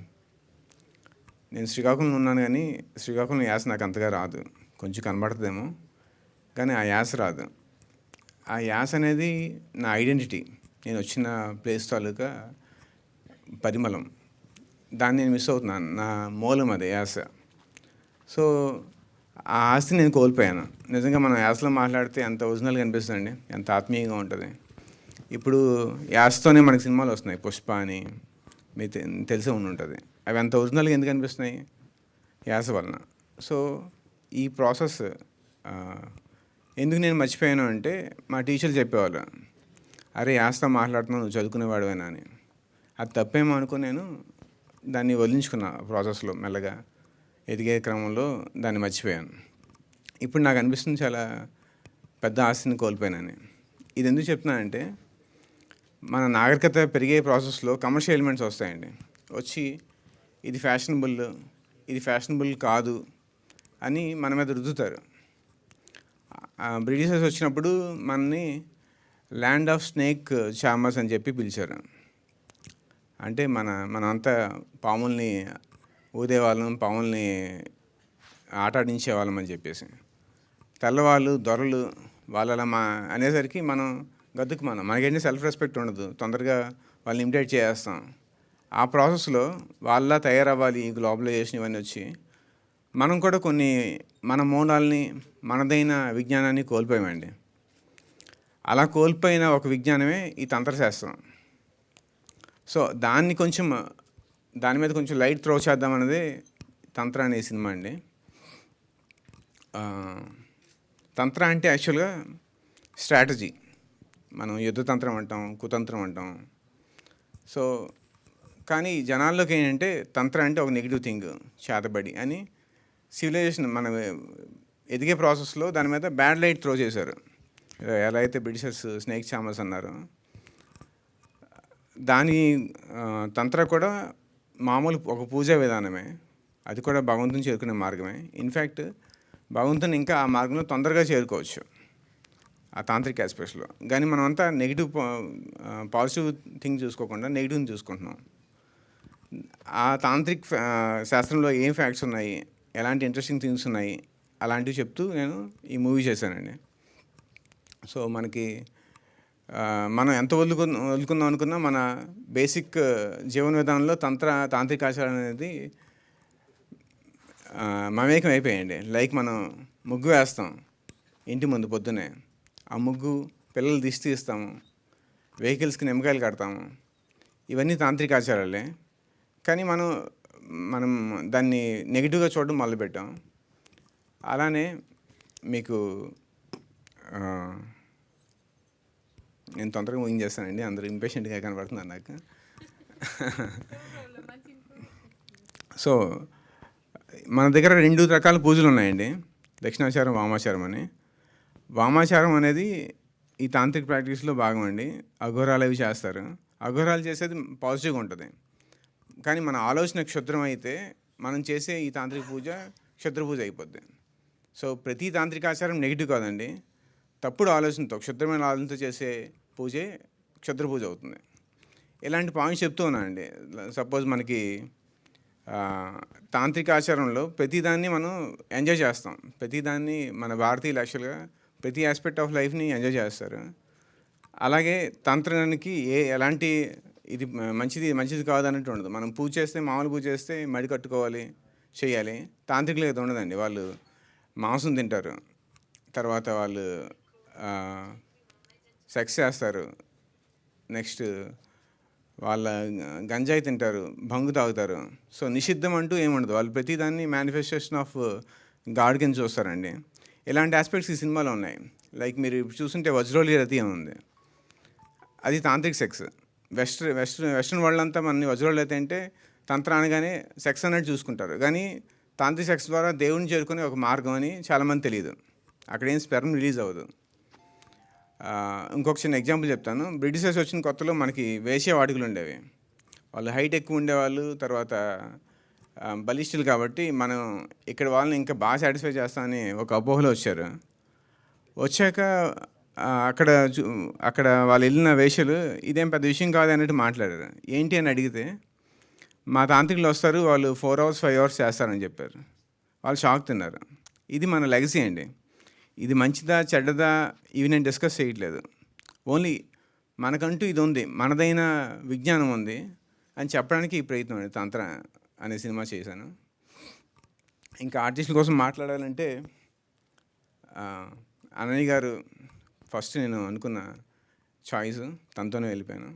నేను శ్రీకాకుళంలో ఉన్నాను, కానీ శ్రీకాకుళం యాస నాకు అంతగా రాదు. కొంచెం కనబడుతుందేమో, కానీ ఆ యాస రాదు. ఆ యాస అనేది నా ఐడెంటిటీ, నేను వచ్చిన ప్లేస్ తాలూకా పరిమళం. దాన్ని నేను మిస్ అవుతున్నాను. నా మూలం అదే యాస. సో ఆ ఆస్తిని నేను కోల్పోయాను. నిజంగా మనం యాసలో మాట్లాడితే ఎంత ఒరిజినల్గా అనిపిస్తుందండి, ఎంత ఆత్మీయంగా ఉంటుంది. ఇప్పుడు యాసతోనే మనకి సినిమాలు వస్తున్నాయి, పుష్ప అని, మీకు తెలిసే ఉంటుంది. అవి ఎంత ఒరిజినల్గా ఎందుకు అనిపిస్తున్నాయి? యాస వలన. సో ఈ ప్రాసెస్ ఎందుకు నేను మర్చిపోయాను అంటే మా టీచర్లు చెప్పేవాళ్ళు, అరే యాస్తో మాట్లాడుతున్నావు, నువ్వు చదువుకునేవాడువేనా అని. అది తప్పేమో అనుకుని నేను దాన్ని వదిలించుకున్నా ప్రాసెస్లో, మెల్లగా ఎదిగే క్రమంలో దాన్ని మర్చిపోయాను. ఇప్పుడు నాకు అనిపిస్తుంది చాలా పెద్ద ఆస్తిని కోల్పోయానని. ఇది ఎందుకు చెప్తున్నానంటే, మన నాగరికత పెరిగే ప్రాసెస్లో కమర్షియల్ ఎలిమెంట్స్ వస్తాయండి. వచ్చి ఇది ఫ్యాషనబుల్ కాదు అని మన మీద రుద్దుతారు. బ్రిటిషర్స్ వచ్చినప్పుడు మనని ల్యాండ్ ఆఫ్ స్నేక్ చామర్స్ అని చెప్పి పిలిచారు. అంటే మనమంతా పాముల్ని ఊదేవాళ్ళం, పాముల్ని ఆటాడించేవాళ్ళం అని చెప్పేసి. తెల్లవాళ్ళు దొరలు వాళ్ళ అనేసరికి మనం మనకేంటి సెల్ఫ్ రెస్పెక్ట్ ఉండదు, తొందరగా వాళ్ళని ఇమిటేట్ చేసేస్తాం. ఆ ప్రాసెస్లో వాళ్ళ తయారవ్వాలి, ఈ గ్లోబలైజేషన్ ఇవన్నీ వచ్చి మనం కూడా కొన్ని మన మూలాల్ని, మనదైన విజ్ఞానాన్ని కోల్పోయామండి. అలా కోల్పోయిన ఒక విజ్ఞానమే ఈ తంత్రశాస్త్రం. సో దాని మీద కొంచెం లైట్ త్రో చేద్దామన్నదే తంత్ర అనే సినిమా అండి. తంత్ర అంటే యాక్చువల్గా స్ట్రాటజీ. మనం యుద్ధతంత్రం అంటాం, కుతంత్రం అంటాం. సో కానీ జనాల్లోకి ఏంటంటే తంత్ర అంటే ఒక నెగిటివ్ థింగ్, చేతబడి అని. సివిలైజేషన్ మనం ఎదిగే ప్రాసెస్లో దాని మీద బ్యాడ్ లైట్ త్రో చేశారు. ఎలా అయితే బ్రిటిషర్స్ స్నేక్ చామర్స్ అన్నారు, దాని తంత్ర కూడా మామూలు ఒక పూజా విధానమే. అది కూడా భగవంతుని చేరుకునే మార్గమే. ఇన్ఫ్యాక్ట్ భగవంతుని ఇంకా ఆ మార్గంలో తొందరగా చేరుకోవచ్చు ఆ తాంత్రిక ఆస్పెక్ట్స్లో. కానీ మనం అంతా పాజిటివ్ థింగ్ చూసుకోకుండా నెగిటివ్ని చూసుకుంటున్నాం. ఆ తాంత్రిక్ శాస్త్రంలో ఏం ఫ్యాక్ట్స్ ఉన్నాయి, ఎలాంటి ఇంట్రెస్టింగ్ థింగ్స్ ఉన్నాయి, అలాంటివి చెప్తూ నేను ఈ మూవీ చేశానండి. సో మనకి మనం ఎంత వదులుకుందాం అనుకున్నా మన బేసిక్ జీవన విధానంలో తాంత్రిక ఆచారాలు అనేది మమేకం అయిపోయాయండి. లైక్ మనం ముగ్గు వేస్తాం ఇంటి ముందు పొద్దునే, ఆ ముగ్గు పిల్లలు దిష్టి తీస్తాము, వెహికల్స్కి నిమ్మకాయలు కడతాము, ఇవన్నీ తాంత్రిక ఆచారాలే. కానీ మనం దాన్ని నెగిటివ్గా చూడడం మొదలుపెట్టాం. అలానే మీకు నేను తొందరగా ముగించేస్తానండి, అందరూ ఇంపేషెంట్గా కనబడుతున్నారు నాకు. సో మన దగ్గర 2 రకాల పూజలు ఉన్నాయండి, దక్షిణాచారం, వామాచారం అని. వామాచారం అనేది ఈ తాంత్రిక ప్రాక్టీస్లో భాగం అండి. అఘోరాలు అవి చేస్తారు. అఘోరాలు చేసేది పాజిటివ్గా ఉంటుంది. కానీ మన ఆలోచన క్షుద్రం అయితే మనం చేసే ఈ తాంత్రిక పూజ క్షుద్ర పూజ అయిపోద్ది. సో ప్రతి తాంత్రిక ఆచారం నెగిటివ్ కాదండి, తప్పుడు ఆలోచనతో, క్షుద్రమైన ఆలోచనతో చేసే పూజే క్షుద్ర పూజ అవుతుంది. ఇలాంటి పాయింట్స్ చెప్తూ ఉన్నానండి. సపోజ్ మనకి తాంత్రిక ఆచారంలో ప్రతిదాన్ని మనం ఎంజాయ్ చేస్తాం. ప్రతిదాన్ని మన భారతీయులు యాక్చువల్గా ప్రతి ఆస్పెక్ట్ ఆఫ్ లైఫ్ని ఎంజాయ్ చేస్తారు. అలాగే తంత్రానికి ఎలాంటి ఇది మంచిది కాదు అన్నట్టు ఉండదు. మనం పూజ చేస్తే, మామూలు పూజ చేస్తే మడి కట్టుకోవాలి, చేయాలి. తాంత్రికులు అయితే ఉండదండి. వాళ్ళు మాంసం తింటారు, తర్వాత వాళ్ళు సెక్స్ చేస్తారు, నెక్స్ట్ వాళ్ళ గంజాయి తింటారు, భంగు తాగుతారు. సో నిషిద్ధం అంటూ ఏముండదు. వాళ్ళు ప్రతిదాన్ని మేనిఫెస్టేషన్ ఆఫ్ గాడ్ కింద చూస్తారండి. ఇలాంటి ఆస్పెక్ట్స్ ఈ సినిమాలో ఉన్నాయి. లైక్ మీరు చూస్తుంటే వజ్రోలి రతి అని ఉంది, అది తాంత్రిక్ సెక్స్. వెస్ట్రన్ వరల్డ్ అంతా మన వజ్రోలి రతి అంటే తంత్ర అనగానే సెక్స్ అన్నట్టు చూసుకుంటారు. కానీ తాంత్రిక సెక్స్ ద్వారా దేవుడిని చేరుకునే ఒక మార్గం అని చాలామంది తెలియదు. అక్కడేం స్పెర్మ్ రిలీజ్ అవ్వదు. ఇంకొక చిన్న ఎగ్జాంపుల్ చెప్తాను. బ్రిటిషర్స్ వచ్చిన కొత్తలో మనకి వేశ్య వాటికలు ఉండేవి. వాళ్ళు హైట్ ఎక్కువ ఉండేవాళ్ళు, తర్వాత బలిష్ఠులు. కాబట్టి మనం ఇక్కడ వాళ్ళని ఇంకా బాగా సాటిస్ఫై చేస్తామని ఒక అపోహలో వచ్చాక అక్కడ వాళ్ళు వెళ్ళిన వేశ్యలు ఇదేం పెద్ద విషయం కాదు అన్నట్టు మాట్లాడారు. ఏంటి అని అడిగితే, మా తాంత్రికులు వస్తారు, వాళ్ళు 4 hours 5 hours చేస్తారని చెప్పారు. వాళ్ళు షాక్ తిన్నారు. ఇది మన లెగసీ అండి. ఇది మంచిదా చెడ్డదా ఇవి నేను డిస్కస్ చేయట్లేదు. ఓన్లీ మనకంటూ ఇది ఉంది, మనదైన విజ్ఞానం ఉంది అని చెప్పడానికి ఈ ప్రయత్నం అండి తంత్ర అనే సినిమా చేశాను. ఇంకా ఆర్టిస్టుల కోసం మాట్లాడాలంటే అనయ్య గారు ఫస్ట్ నేను అనుకున్న చాయిస్, తనతోనే వెళ్ళిపోయాను.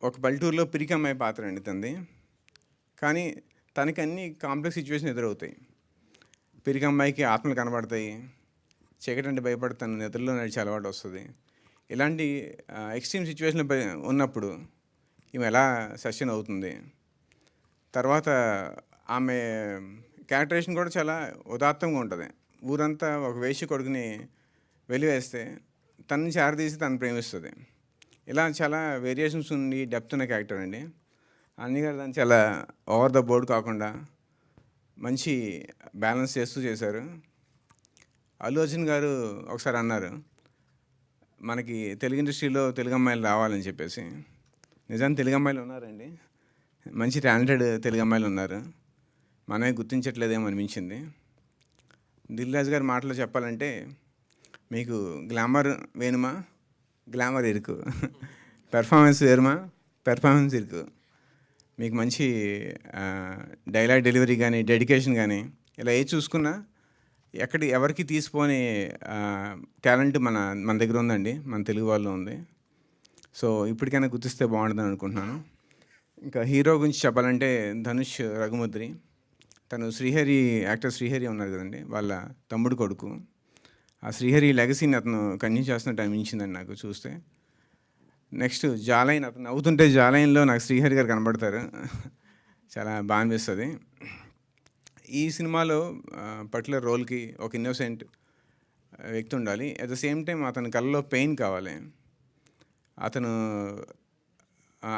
ఒక పల్లెటూరులో పిరికి అమ్మాయి పాత్ర అండి తనది. కానీ తనకి అన్ని కాంప్లెక్స్ సిచ్యువేషన్ ఎదురవుతాయి. పిరికి అమ్మాయికి ఆత్మలు కనబడతాయి, చీకటి అంటే భయపడతాను, నిద్రలో నడిచే అలవాటు వస్తుంది. ఇలాంటి ఎక్స్ట్రీమ్ సిచ్యువేషన్లో ఉన్నప్పుడు ఈమె ఎలా సస్టైన్ అవుతుంది. తర్వాత ఆమె క్యారెక్టరేషన్ కూడా చాలా ఉదాత్తంగా ఉంటుంది. ఊరంతా ఒక వేశ్య కొడుకుని వెలివేస్తే తనని చేరదీసి తను ప్రేమిస్తుంది. ఇలా చాలా వేరియేషన్స్ ఉండి డెప్త్ ఉన్న క్యారెక్టర్ అండి. అన్ని గారు దాన్ని చాలా ఓవర్ ద బోర్డ్ కాకుండా మంచి బ్యాలెన్స్ చేస్తూ చేశారు. అల్లు అర్జున్ గారు ఒకసారి అన్నారు, మనకి తెలుగు ఇండస్ట్రీలో తెలుగు అమ్మాయిలు రావాలని చెప్పేసి. నిజానికి తెలుగు అమ్మాయిలు ఉన్నారండి, మంచి టాలెంటెడ్ తెలుగు అమ్మాయిలు ఉన్నారు, మనమే గుర్తించట్లేదేమో అనిపించింది. దిల్ రాజు గారి మాటలో చెప్పాలంటే, మీకు గ్లామర్ వేణుమా, గ్లామర్ ఇరుకు, పెర్ఫార్మెన్స్ వేరుమా, పెర్ఫార్మెన్స్ ఇరుకు. మీకు మంచి డైలాగ్ డెలివరీ కానీ డెడికేషన్ కానీ ఇలా ఏది చూసుకున్నా ఎవరికి తీసిపోని టాలెంట్ మన దగ్గర ఉందండి, మన తెలుగు వాళ్ళు ఉంది. సో ఇప్పటికైనా గుర్తిస్తే బాగుంటుందని అనుకుంటున్నాను. ఇంకా హీరో గురించి చెప్పాలంటే ధనుష్ రఘుముద్రి. తను శ్రీహరి, యాక్టర్ శ్రీహరి ఉన్నారు కదండి, వాళ్ళ తమ్ముడు కొడుకు. ఆ శ్రీహరి లెగసీని అతను కంటిన్యూ చేస్తున్నట్టు అనిపించిందండి నాకు చూస్తే. నెక్స్ట్ జాలైన్, అతను నవ్వుతుంటే జాలైన్లో నాకు శ్రీహరి గారు కనబడతారు, చాలా బాగా అనిపిస్తుంది. ఈ సినిమాలో పర్టికులర్ రోల్కి ఒక ఇన్నోసెంట్ వ్యక్తి ఉండాలి. అట్ ద సేమ్ టైం అతని కళ్ళలో పెయిన్ కావాలి. అతను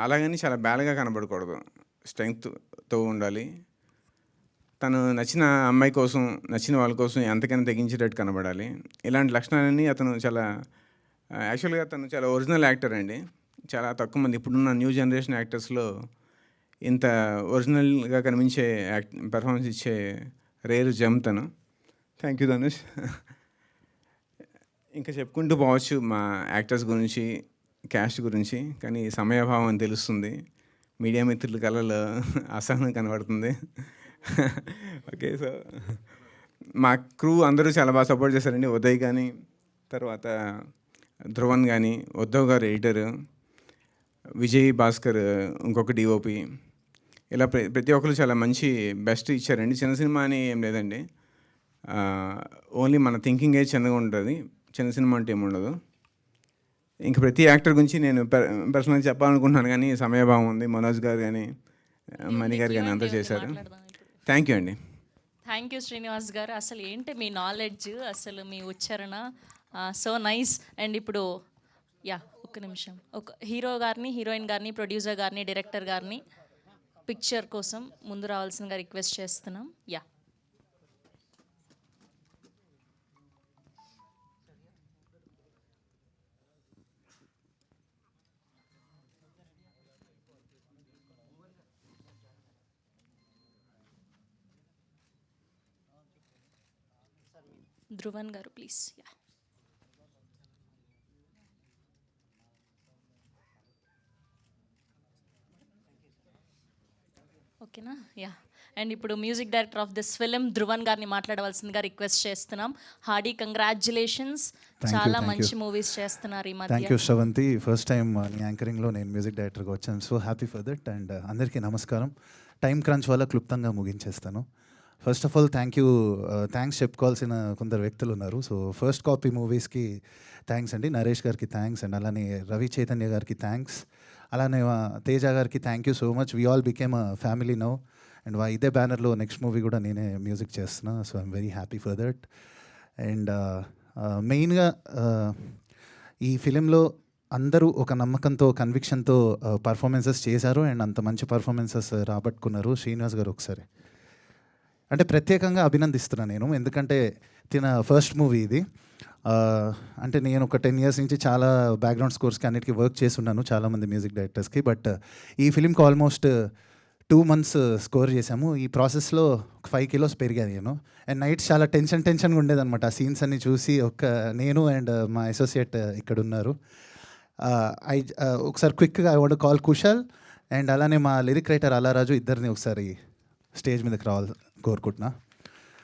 అలాగని చాలా బ్యాడ్గా కనబడకూడదు, స్ట్రెంగ్త్తో ఉండాలి. తను నచ్చిన అమ్మాయి కోసం, నచ్చిన వాళ్ళ కోసం ఎంతకైనా తెగించేటట్టు కనబడాలి. ఇలాంటి లక్షణాలన్నీ అతను చాలా, యాక్చువల్గా తను చాలా ఒరిజినల్ యాక్టర్ అండి. చాలా తక్కువ మంది ఇప్పుడున్న న్యూ జనరేషన్ యాక్టర్స్లో ఇంత ఒరిజినల్గా కనిపించే పెర్ఫార్మెన్స్ ఇచ్చే రేరు జమ్ తను. Thank you Dhanush. ఇంకా చెప్పుకుంటూ పోవచ్చు మా యాక్టర్స్ గురించి, క్యాస్ట్ గురించి, కానీ సమయాభావం అని తెలుస్తుంది. మీడియా మిత్రుల కళలో అసహనం కనబడుతుంది. ఓకే, సో మా క్రూ అందరూ చాలా బాగా సపోర్ట్ చేశారండి. ఉదయ్ కానీ, తర్వాత ధ్రువన్ కానీ, ఉద్ధవ్ గారు ఎడిటర్, విజయ్ భాస్కర్ ఇంకొక డిఓపి, ఇలా ప్రతి ఒక్కరు చాలా మంచి బెస్ట్ ఇచ్చారండి. చిన్న సినిమా అని ఏం లేదండి, ఓన్లీ మన థింకింగే చిన్నగా ఉంటుంది, చిన్న సినిమా అంటే ఏముండదు. ఇంకా ప్రతి యాక్టర్ గురించి నేను పర్సనల్గా చెప్పాలనుకుంటున్నాను, కానీ సమయభావం ఉంది. మనోజ్ గారు కానీ, మణి గారు కానీ అంతా చేశారు. థ్యాంక్ యూ అండి. థ్యాంక్ యూ శ్రీనివాస్ గారు. అసలు ఏంటి మీ నాలెడ్జ్, అసలు మీ ఉచ్చారణ సో నైస్. అండ్ ఇప్పుడు ఒక్క నిమిషం, ఒక హీరో గారిని, హీరోయిన్ గారిని, ప్రొడ్యూసర్ గారిని, డైరెక్టర్ గారిని పిక్చర్ కోసం ముందు రావాల్సిందిగా రిక్వెస్ట్ చేస్తున్నాం. ధ్రువన్ గారు ప్లీజ్. ఓకేనా? అండ్ ఇప్పుడు music director of this film Dhruvan గారిని మాట్లాడవలసిందిగా రిక్వెస్ట్ చేస్తున్నాం. హార్డీ కంగ్రాచులేషన్స్, చాలా మంచి మూవీస్ చేస్తున్నారు ఈ మధ్య. Thank you Sravanthi. First time నీ యాంకరింగ్లో నేను మ్యూజిక్ డైరెక్టర్గా వచ్చాను. So happy for that. And అందరికీ నమస్కారం. టైం క్రంచ్ వల్ల క్లుప్తంగా ముగించేస్తాను. ఫస్ట్ ఆఫ్ ఆల్ థ్యాంక్స్ చెప్పుకోవాల్సిన కొందరు వ్యక్తులు ఉన్నారు. సో ఫస్ట్ కాపీ మూవీస్కి థ్యాంక్స్ అండి, నరేష్ గారికి థ్యాంక్స్, అండ్ అలానే రవి చైతన్య గారికి థ్యాంక్స్, అలానే తేజ గారికి thank you so much. We all became a family now. And ఇదే బ్యానర్లో నెక్స్ట్ మూవీ కూడా నేనే మ్యూజిక్ చేస్తున్నా. So I'm very happy for that. And మెయిన్గా ఈ ఫిలింలో అందరూ ఒక నమ్మకంతో, కన్విక్షన్తో పర్ఫార్మెన్సెస్ చేశారు. అండ్ అంత మంచి పర్ఫార్మెన్సెస్ రాబట్టుకున్నారు. శ్రీనివాస్ గారు ఒకసారి అంటే ప్రత్యేకంగా అభినందిస్తున్నాను నేను, ఎందుకంటే తిన ఫస్ట్ మూవీ ఇది. అంటే నేను ఒక 10 years నుంచి చాలా బ్యాక్గ్రౌండ్ స్కోర్స్కి అన్నిటికీ వర్క్ చేస్తున్నాను, చాలామంది మ్యూజిక్ డైరెక్టర్స్కి. బట్ ఈ ఫిలింకి ఆల్మోస్ట్ 2 months స్కోర్ చేశాము. ఈ ప్రాసెస్లో 5 kilos పెరిగాను నేను. అండ్ నైట్స్ చాలా టెన్షన్గా ఉండేదన్నమాట. ఆ సీన్స్ అన్ని చూసి నేను అండ్ మా అసోసియేట్ ఇక్కడ ఉన్నారు. ఒకసారి క్విక్గా I want call Kushal and అలానే మా లిరిక్ రైటర్ అల్లారాజు, ఇద్దరిని ఒకసారి స్టేజ్ మీదకి రావాలి కోరుకుంటున్నా.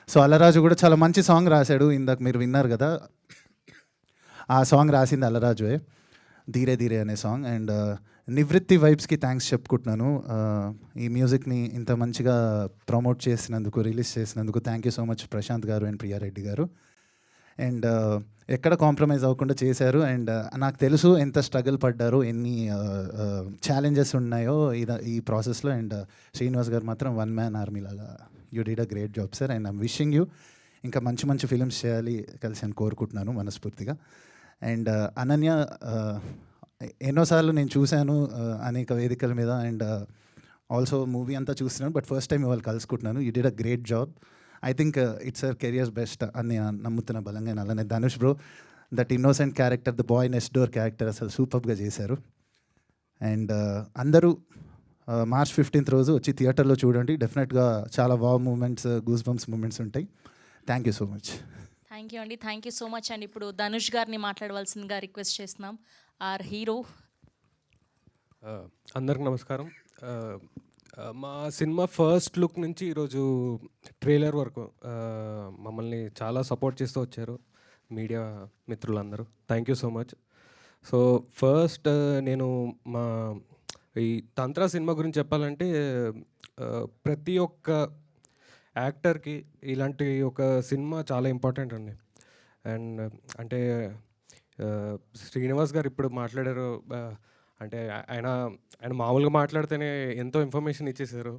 సో అల్లరాజు కూడా చాలా మంచి సాంగ్ రాశాడు, ఇందాక మీరు విన్నారు కదా, ఆ సాంగ్ రాసింది అల్లరాజువే. ధీరే ధీరే అనే సాంగ్. అండ్ నివృత్తి వైబ్స్కి థ్యాంక్స్ చెప్పుకుంటున్నాను. ఈ మ్యూజిక్ని ఇంత మంచిగా ప్రమోట్ చేసినందుకు, రిలీజ్ చేసినందుకు thank you so much Prashanth గారు అండ్ ప్రియారెడ్డి గారు. అండ్ ఎక్కడ కాంప్రమైజ్ అవ్వకుండా చేశారు. అండ్ నాకు తెలుసు ఎంత స్ట్రగుల్ పడ్డారో, ఎన్ని ఛాలెంజెస్ ఉన్నాయో ఈ ప్రాసెస్లో. అండ్ శ్రీనివాస్ గారు మాత్రం వన్ మ్యాన్ ఆర్మీ లాగా you did a great job sir. And I'm wishing you ఇంకా మంచి మంచి ఫిలిమ్స్ చేయాలి కలిసి అని కోరుకుంటున్నాను మనస్ఫూర్తిగా. అండ్ అనన్య ఎన్నోసార్లు నేను చూశాను అనేక వేదికల మీద. అండ్ ఆల్సో మూవీ అంతా చూస్తున్నాను, బట్ ఫస్ట్ టైం ఇవాళ కలుసుకుంటున్నాను. You did a great job. I think it's our careers best అని నేను నమ్ముతున్న బలంగా. అలానే Dhanush bro, that innocent character, the boy next door character అసలు సూపర్గా చేశారు. అండ్ అందరూ March 15th రోజు వచ్చి థియేటర్లో చూడండి. డెఫినెట్గా చాలా wow moments, goose bumps moments ఉంటాయి. Thank you so much. Thank you అండి, థ్యాంక్ యూ సో మచ్ అండి. ఇప్పుడు ధనుష్ గారిని మాట్లాడవలసిందిగా రిక్వెస్ట్ చేస్తున్నాం. Our hero. అందరికి నమస్కారం. మా సినిమా ఫస్ట్ లుక్ నుంచి ఈరోజు ట్రైలర్ వరకు మమ్మల్ని చాలా సపోర్ట్ చేస్తూ వచ్చారు మీడియా మిత్రులందరూ. Thank you so much. So first నేను మా ఈ తంత్ర సినిమా గురించి చెప్పాలంటే ప్రతి ఒక్క యాక్టర్కి ఇలాంటి ఒక సినిమా చాలా ఇంపార్టెంట్ అండి. అండ్ అంటే శ్రీనివాస్ గారు ఇప్పుడు మాట్లాడారు, అంటే ఆయన మామూలుగా మాట్లాడితేనే ఎంతో ఇన్ఫర్మేషన్ ఇచ్చేసారు.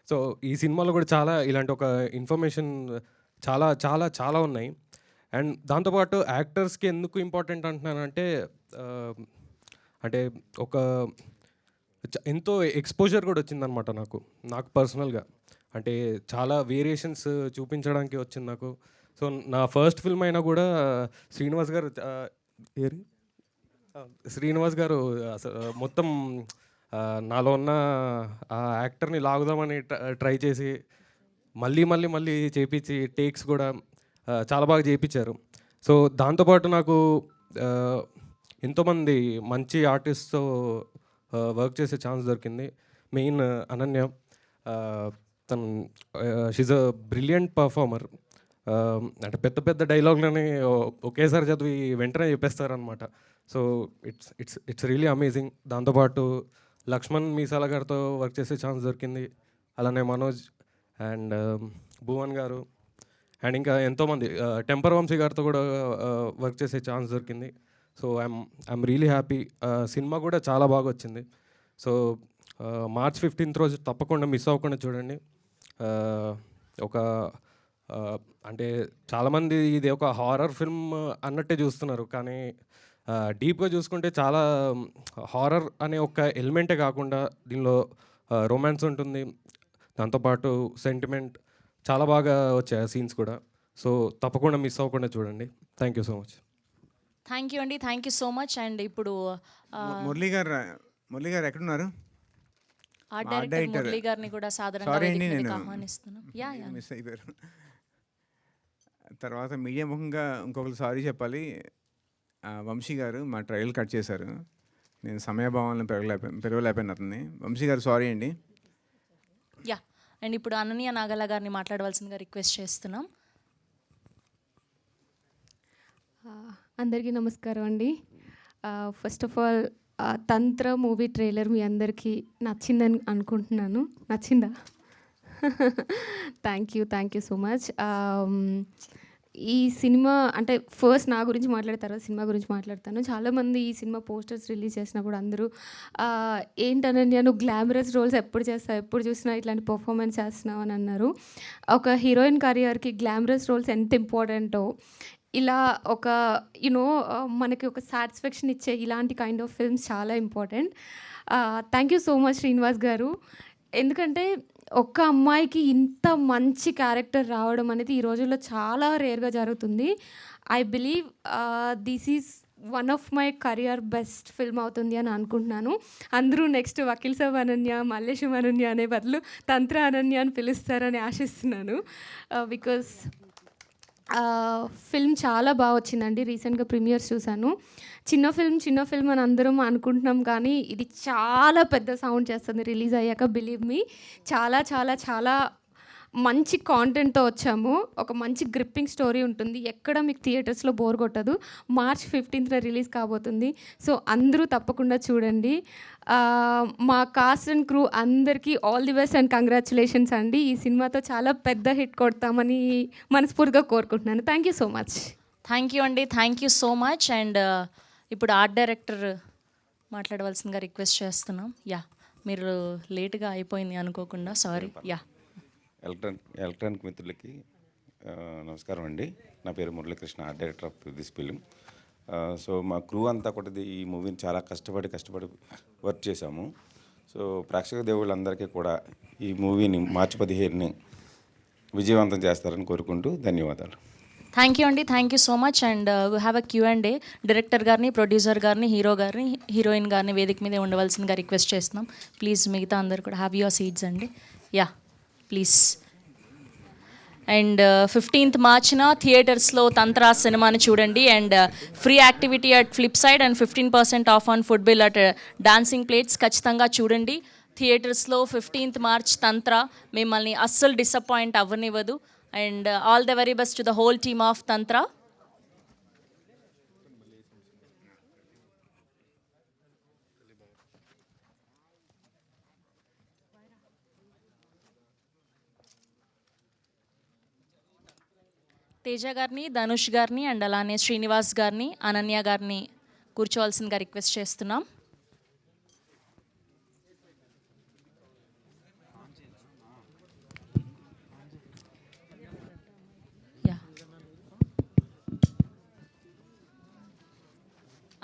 సో ఈ సినిమాలో కూడా చాలా ఇలాంటి ఒక ఇన్ఫర్మేషన్ చాలా చాలా చాలా ఉన్నాయి. అండ్ దాంతోపాటు యాక్టర్స్కి ఎందుకు ఇంపార్టెంట్ అంటున్నానంటే అంటే ఒక ఎంతో ఎక్స్పోజర్ కూడా వచ్చిందనమాట నాకు పర్సనల్గా. అంటే చాలా వేరియేషన్స్ చూపించడానికి వచ్చింది నాకు. సో నా ఫస్ట్ ఫిల్మ్ అయినా కూడా శ్రీనివాస్ గారు అసలు మొత్తం నాలో ఉన్న ఆ యాక్టర్ని లాగుదామని ట్రై చేసి మళ్ళీ చేపించి టేక్స్ కూడా చాలా బాగా చేయించారు. సో దాంతోపాటు నాకు ఎంతోమంది మంచి ఆర్టిస్ట్తో వర్క్ చేసే ఛాన్స్ దొరికింది. మెయిన్ అనన్య, తను షీజ్ అ బ్రిలియంట్ పర్ఫార్మర్. అంటే పెద్ద పెద్ద డైలాగ్లని ఒకేసారి చదివి వెంటనే చెప్పేస్తారనమాట. So it's really amazing. దాంతోపాటు లక్ష్మణ్ మీసాల గారితో వర్క్ చేసే ఛాన్స్ దొరికింది. అలానే మనోజ్ అండ్ భువన్ గారు అండ్ ఇంకా ఎంతోమంది, టెంపర్ వంశీ గారితో కూడా వర్క్ చేసే ఛాన్స్ దొరికింది. So I'm really happy. Cinema కూడా చాలా బాగా వచ్చింది. సో March 15th రోజు తప్పకుండా మిస్ అవ్వకుండా చూడండి. ఒక అంటే చాలామంది ఇది ఒక హారర్ ఫిల్మ్ అన్నట్టే చూస్తున్నారు, కానీ డీప్గా చూసుకుంటే చాలా హారర్ అనే ఒక ఎలిమెంటే కాకుండా దీనిలో రొమాన్స్ ఉంటుంది, దాంతోపాటు సెంటిమెంట్ చాలా బాగా వచ్చాయి సీన్స్ కూడా. సో తప్పకుండా మిస్ అవ్వకుండా చూడండి. Thank you so much. Thank you అండి, thank you so much. And ఇప్పుడు మురళీ గారు ఎక్కడున్నారు? ఆర్ట్ డైరెక్టర్ మురళీ గారిని కూడా సాధారణంగా ఆహ్వానిస్తున్నాం. మిస్ అయిపోయారు. తర్వాత మీడియా ముఖంగా ఇంకొకరు సారీ చెప్పాలి. వంశీ గారు మా ట్రయల్ కట్ చేశారు. నేను సమయభావాలను పెరగలేకపోయాను అతన్ని. వంశీ గారు సారీ అండి. యా. అండ్ ఇప్పుడు అనన్య నాగల గారిని మాట్లాడవలసిందిగా రిక్వెస్ట్ చేస్తున్నాం. అందరికీ నమస్కారం అండి. First of all Tantra movie trailer మీ అందరికీ నచ్చిందని అనుకుంటున్నాను. నచ్చిందా? Thank you so much. ఈ సినిమా అంటే ఫస్ట్ నా గురించి మాట్లాడతారు, సినిమా గురించి మాట్లాడతాను. చాలామంది ఈ సినిమా పోస్టర్స్ రిలీజ్ చేసినప్పుడు అందరూ ఏంటనన్య నువ్వు గ్లామరస్ రోల్స్ ఎప్పుడు చేస్తావు, ఎప్పుడు చూసినా ఇట్లాంటి పర్ఫార్మెన్స్ చేస్తున్నావు అని అన్నారు. ఒక హీరోయిన్ కెరియర్కి గ్లామరస్ రోల్స్ ఎంత ఇంపార్టెంటో, ఇలా ఒక మనకి ఒక సాటిస్ఫాక్షన్ ఇచ్చే ఇలాంటి కైండ్ ఆఫ్ ఫిల్మ్స్ చాలా important. Thank you so much Srinivas గారు. ఎందుకంటే ఒక్క అమ్మాయికి ఇంత మంచి క్యారెక్టర్ రావడం అనేది ఈ రోజుల్లో చాలా రేర్గా జరుగుతుంది. I believe this is one of my career best film అవుతుంది అని అనుకుంటున్నాను. అందరూ నెక్స్ట్ వకీల్ సాబ్ అనన్య, మల్లేశం అనన్య అనే బదులు తంత్ర అనన్య అని పిలుస్తారని ఆశిస్తున్నాను. బికాస్ ఫిల్మ్ చాలా బాగా వచ్చిందండి. రీసెంట్గా ప్రీమియర్స్ చూశాను. చిన్న ఫిల్మ్ అని అందరం అనుకుంటున్నాం, కానీ ఇది చాలా పెద్ద సౌండ్ చేస్తుంది రిలీజ్ అయ్యాక. బిలీవ్ మీ, చాలా చాలా చాలా మంచి కాంటెంట్తో వచ్చాము. ఒక మంచి గ్రిప్పింగ్ స్టోరీ ఉంటుంది. ఎక్కడ మీకు థియేటర్స్లో బోర్ కొట్టదు. March 15th రిలీజ్ కాబోతుంది. సో అందరూ తప్పకుండా చూడండి. మా కాస్ట్ అండ్ క్రూ అందరికీ all the best and congratulations అండి. ఈ సినిమాతో చాలా పెద్ద హిట్ కొడతామని మనస్ఫూర్తిగా కోరుకుంటున్నాను. Thank you so much. Thank you అండి, thank you so much. And ఇప్పుడు ఆర్ట్ డైరెక్టర్ మాట్లాడవలసిందిగా రిక్వెస్ట్ చేస్తున్నాం. యా, మీరు లేట్గా అయిపోయింది అనుకోకుండా, సారీ. యా, ఎలక్ట్రానిక్ మిత్రులకి నమస్కారం అండి. నా పేరు Muralikrishna, art director of this film. So మా క్రూ అంతా కూడా ఈ మూవీని చాలా కష్టపడి వర్క్ చేశాము. సో ప్రేక్షక దేవుళ్ళందరికీ కూడా ఈ మూవీని March 15ని విజయవంతం చేస్తారని కోరుకుంటూ ధన్యవాదాలు. థ్యాంక్ యూ అండి, thank you so much. And we have a Q&A. Director గారిని, ప్రొడ్యూసర్ గారిని, హీరో గారిని, హీరోయిన్ గారిని వేదిక మీద ఉండవలసిందిగా రిక్వెస్ట్ చేస్తున్నాం. ప్లీజ్ మిగతా అందరు కూడా హ్యావ్ యువర్ సీట్స్ అండి. Yeah, please. అండ్ 15th Marchన థియేటర్స్లో తంత్రా సినిమాని చూడండి. And free activity at Flip Side and 15% off on food bill at Dancing Plates ఖచ్చితంగా చూడండి. థియేటర్స్లో 15th March తంత్రా మిమ్మల్ని అస్సలు డిసప్పాయింట్ అవ్వనివ్వదు. And all the very best to the whole team of Tantra. Teja గారిని, ధనుష్ గారిని అండ్ అలానే శ్రీనివాస్ గారిని, అనన్య గారిని కూర్చోవలసిందిగా రిక్వెస్ట్ చేస్తున్నాం.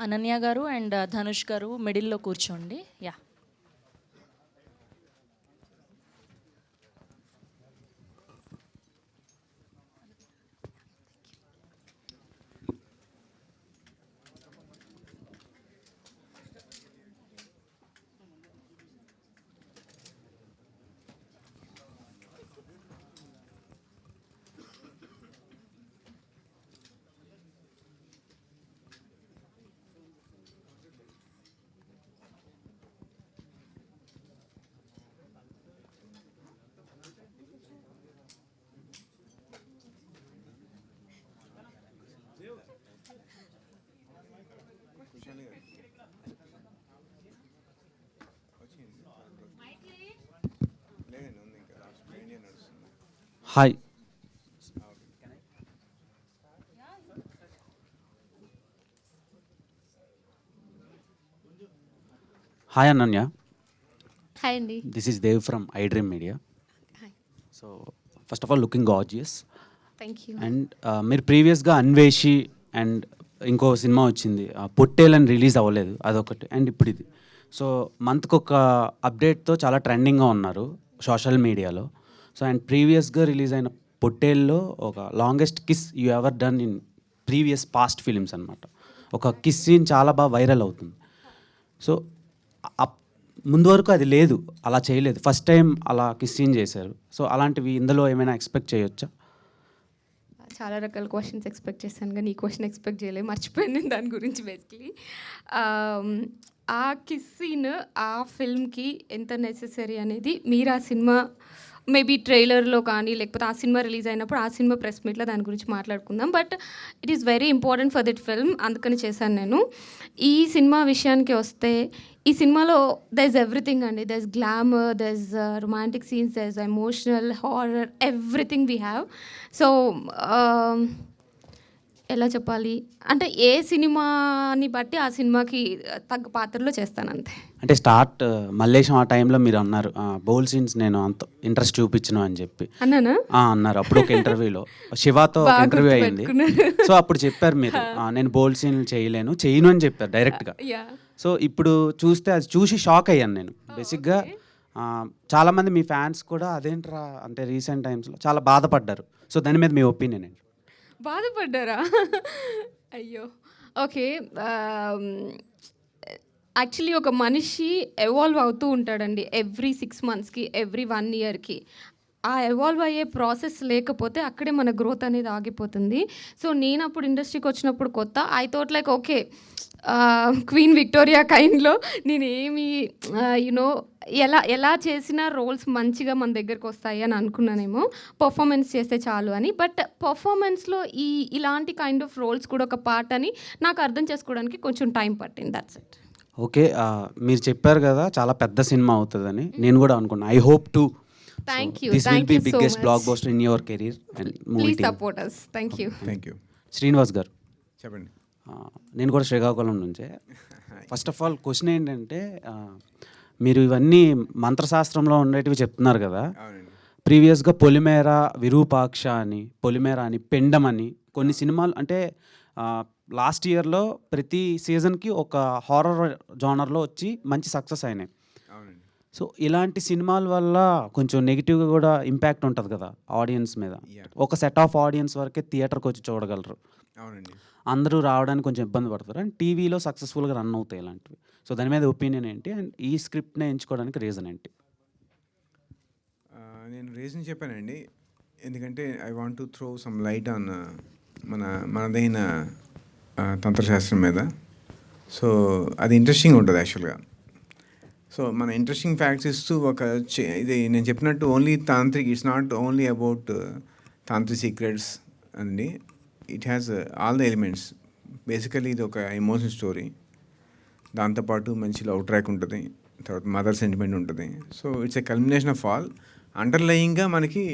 అనన్య గారు అండ్ ధనుష్ గారు మిడిల్లో కూర్చోండి. Yeah, hi. Hi Ananya. Hi అండి. This is Dev from iDream Media. So first of all looking gorgeous. Thank you. And మీరు ప్రీవియస్గా అన్వేషి అండ్ ఇంకో సినిమా వచ్చింది పొట్టేలని రిలీజ్ అవ్వలేదు, అదొకటి. అండ్ ఇప్పుడు ఇది. సో మంత్కి ఒక అప్డేట్తో చాలా ట్రెండింగ్గా ఉన్నారు సోషల్ మీడియాలో. సో అండ్ ప్రీవియస్గా రిలీజ్ అయిన పొట్టేల్లో ఒక longest kiss you ever done in previous past films అనమాట. ఒక కిస్ సీన్ చాలా బాగా వైరల్ అవుతుంది. సో ముందు వరకు అది లేదు, అలా చేయలేదు. ఫస్ట్ టైం అలా కిస్ సీన్ చేశారు. సో అలాంటివి ఇందులో ఏమైనా ఎక్స్పెక్ట్ చేయొచ్చా? చాలా రకాల క్వశ్చన్స్ ఎక్స్పెక్ట్ చేశాను, కానీ ఈ క్వశ్చన్ ఎక్స్పెక్ట్ చేయలేదు, మర్చిపోయాను నేను దాని గురించి. బేసిక్లీ ఆ కిస్ సీన్ ఆ ఫిల్మ్కి ఎంత నెసెసరీ అనేది మీరు ఆ సినిమా మేబీ ట్రైలర్లో కానీ లేకపోతే ఆ సినిమా రిలీజ్ అయినప్పుడు ఆ సినిమా ప్రెస్ మీట్లో దాని గురించి మాట్లాడుకుందాం. But it is very important for that film, అందుకని చేశాను నేను. ఈ సినిమా విషయానికి వస్తే ఈ సినిమాలో దర్ ఇస్ ఎవ్రీథింగ్ అండి. There is glamour, there is romantic scenes, there is emotional, horror, everything we have. So ఎలా చెప్పాలి అంటే ఏ సినిమాని బట్టి ఆ సినిమాకి తగ్గ పాత్రలో చేస్తాను అంతే. అంటే స్టార్ట్ మల్లేశం ఆ టైంలో మీరు అన్నారు బౌల్ సీన్స్ నేను అంత ఇంట్రెస్ట్ చూపించను అని చెప్పి అన్నానా? అన్నారు అప్పుడు ఒక ఇంటర్వ్యూలో. శివాతో ఒక ఇంటర్వ్యూ అయింది. సో అప్పుడు చెప్పారు మీరు నేను బౌల్ సీన్ చేయను అని చెప్పారు డైరెక్ట్గా. సో ఇప్పుడు చూస్తే అది చూసి షాక్ అయ్యాను నేను. బేసిక్గా చాలామంది మీ ఫ్యాన్స్ కూడా అదేంట్రా అంటే రీసెంట్ టైమ్స్లో చాలా బాధపడ్డారు. సో దాని మీద మీ ఒపీనియన్ ఏంటి? బాధపడ్డారా? అయ్యో, ఓకే. యాక్చువల్లీ ఒక మనిషి ఎవాల్వ్ అవుతూ ఉంటాడండి ఎవ్రీ 6 monthsకి, ఎవ్రీ 1 yearకి. ఆ ఎవాల్వ్ అయ్యే ప్రాసెస్ లేకపోతే అక్కడే మన గ్రోత్ అనేది ఆగిపోతుంది. సో నేను అప్పుడు ఇండస్ట్రీకి వచ్చినప్పుడు కొత్త I thought like okay Queen Victoria కైండ్లో నేను ఏమి యునో ఎలా చేసిన రోల్స్ మంచిగా మన దగ్గరకు వస్తాయి అని అనుకున్నానేమో, పర్ఫార్మెన్స్ చేస్తే చాలు అని. బట్ పర్ఫార్మెన్స్లో ఇలాంటి కైండ్ ఆఫ్ రోల్స్ కూడా ఒక పార్ట్ అని నాకు అర్థం చేసుకోవడానికి కొంచెం టైం పట్టింది. That's it. ఓకే, మీరు చెప్పారు కదా చాలా పెద్ద సినిమా అవుతుందని, నేను కూడా అనుకున్నాను. I hope to thank you. This will be biggest block buster in your career and movie please team. Support us. Thank you. Thank you. Srinivas గారు చెప్పండి. నేను కూడా శ్రీకాకుళం నుంచే. ఫస్ట్ ఆఫ్ ఆల్ క్వశ్చన్ ఏంటంటే, మీరు ఇవన్నీ మంత్రశాస్త్రంలో ఉండేటివి చెప్తున్నారు కదా. ప్రీవియస్గా పొలిమేర, విరూపాక్ష అని, పొలిమేర అని, పెండం అని కొన్ని సినిమాలు అంటే లాస్ట్ ఇయర్లో ప్రతి సీజన్కి ఒక హారర్ జానర్లో వచ్చి మంచి సక్సెస్ అయినాయి. సో ఇలాంటి సినిమాల వల్ల కొంచెం నెగిటివ్గా కూడా ఇంపాక్ట్ ఉంటుంది కదా ఆడియన్స్ మీద. ఒక సెట్ ఆఫ్ ఆడియన్స్ వరకే థియేటర్కి వచ్చి చూడగలరు. అవునండి. అందరూ రావడానికి కొంచెం ఇబ్బంది పడతారు. అండ్ టీవీలో సక్సెస్ఫుల్గా రన్ అవుతాయి ఇలాంటివి. సో దాని మీద ఒపీనియన్ ఏంటి, అండ్ ఈ స్క్రిప్ట్ని ఎంచుకోవడానికి రీజన్ ఏంటి? నేను రీజన్ చెప్పానండి, ఎందుకంటే I want to throw some light on మనదైన తంత్రశాస్త్రం మీద. సో అది ఇంట్రెస్టింగ్ ఉంటుంది యాక్చువల్గా. సో మన ఇంట్రెస్టింగ్ ఫ్యాక్ట్స్ ఇస్తూ ఇది నేను చెప్పినట్టు only tantric, it's not only about tantric secrets అండి. It has all the elements. Basically ఇది ఒక ఎమోషన్ స్టోరీ, దాంతోపాటు మంచి లవ్ ట్రాక్ ఉంటుంది, తర్వాత మదర్ సెంటిమెంట్ ఉంటుంది. So it's a culmination of all. అండర్లయింగ్గా మనకి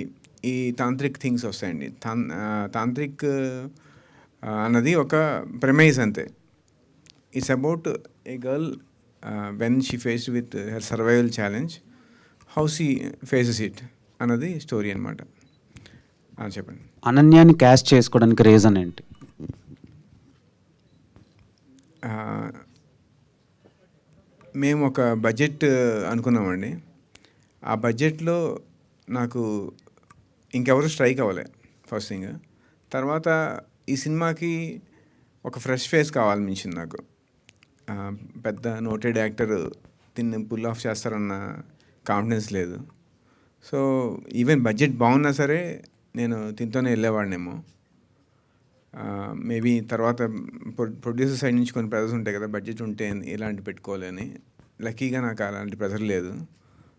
ఈ తాంత్రిక్ థింగ్స్ వస్తాయండి. తాంత్రిక్ అన్నది ఒక ప్రెమైజ్ అంతే. It's about a girl when she faced with her survival challenge, how she faces it అన్నది స్టోరీ అనమాట. చెప్పండి. అనన్యాని క్యాస్ట్ చేసుకోవడానికి రీజన్ ఏంటి? మేము ఒక బడ్జెట్ అనుకున్నామండి. ఆ బడ్జెట్లో నాకు ఇంకెవరు స్ట్రైక్ అవ్వలే ఫస్ట్ థింగ్. తర్వాత ఈ సినిమాకి ఒక ఫ్రెష్ ఫేస్ కావాలనిపించింది నాకు. పెద్ద నోటెడ్ యాక్టర్ దీన్ని పుల్ ఆఫ్ చేస్తారన్న కాన్ఫిడెన్స్ లేదు. సో ఈవెన్ బడ్జెట్ బాగున్నా సరే నేను దీంతోనే వెళ్ళేవాడినేమో. మేబీ తర్వాత ప్రొడ్యూసర్ సైడ్ నుంచి కొన్ని ప్రెజర్స్ ఉంటాయి కదా, బడ్జెట్ ఉంటే ఇలాంటి పెట్టుకోవాలని. లక్కీగా నాకు అలాంటి ప్రెజర్ లేదు.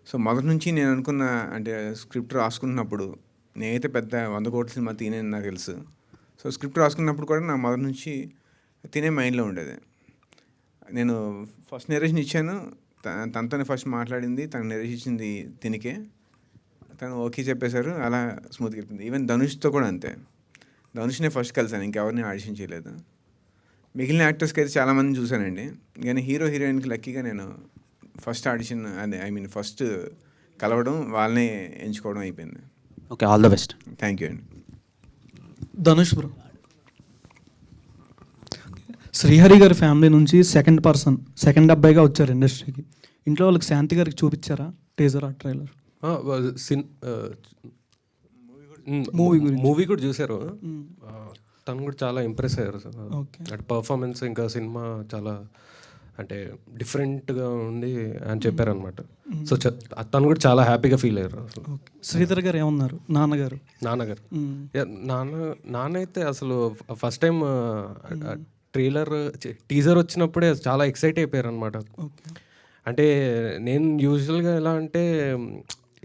సో మొదటి నుంచి నేను అనుకున్న, అంటే స్క్రిప్ట్ రాసుకున్నప్పుడు నేనైతే పెద్ద 100 కోట్ల సినిమా తినేది నాకు తెలుసు. సో స్క్రిప్ట్ రాసుకున్నప్పుడు కూడా నా మొదటి నుంచి తినే మైండ్లో ఉండేది. నేను ఫస్ట్ నెరేషన్ ఇచ్చాను, తనతోనే ఫస్ట్ మాట్లాడింది, తను నెరేషన్ ఇచ్చింది తినికే, తను ఓకే చెప్పేశారు, అలా స్మూత్గా వెళ్ళింది. ఈవెన్ ధనుష్తో కూడా అంతే. ధనుష్నే ఫస్ట్ కలిసాను, ఇంకెవరిని ఆడిషన్ చేయలేదు. మిగిలిన యాక్టర్స్కి అయితే చాలామంది చూశానండి, కానీ హీరో హీరోయిన్కి లక్కీగా నేను ఫస్ట్ ఆడిషన్, అదే ఫస్ట్ కలవడం, వాళ్ళనే ఎంచుకోవడం అయిపోయింది. Okay, all the best. Thank you అండి. ధనుష్ బ్రో, శ్రీహరి గారి ఫ్యామిలీ నుంచి సెకండ్ అబ్బాయిగా వచ్చారు ఇండస్ట్రీకి. ఇంట్లో వాళ్ళకి శాంతి గారికి చూపించారా టీజర్ ఆ ట్రైలర్? మూవీ కూడా చూశారు. తను కూడా చాలా ఇంప్రెస్ అయ్యారు అటు పర్ఫార్మెన్స్, ఇంకా సినిమా చాలా అంటే డిఫరెంట్గా ఉంది అని చెప్పారనమాట. సో తను కూడా చాలా హ్యాపీగా ఫీల్ అయ్యారు అసలు. శ్రీధర్ గారు ఏమన్నారు? నాన్నగారు నాన్న అయితే అసలు ఫస్ట్ టైం టీజర్ వచ్చినప్పుడే చాలా ఎక్సైట్ అయిపోయారు అనమాట. అంటే నేను యూజువల్గా ఎలా అంటే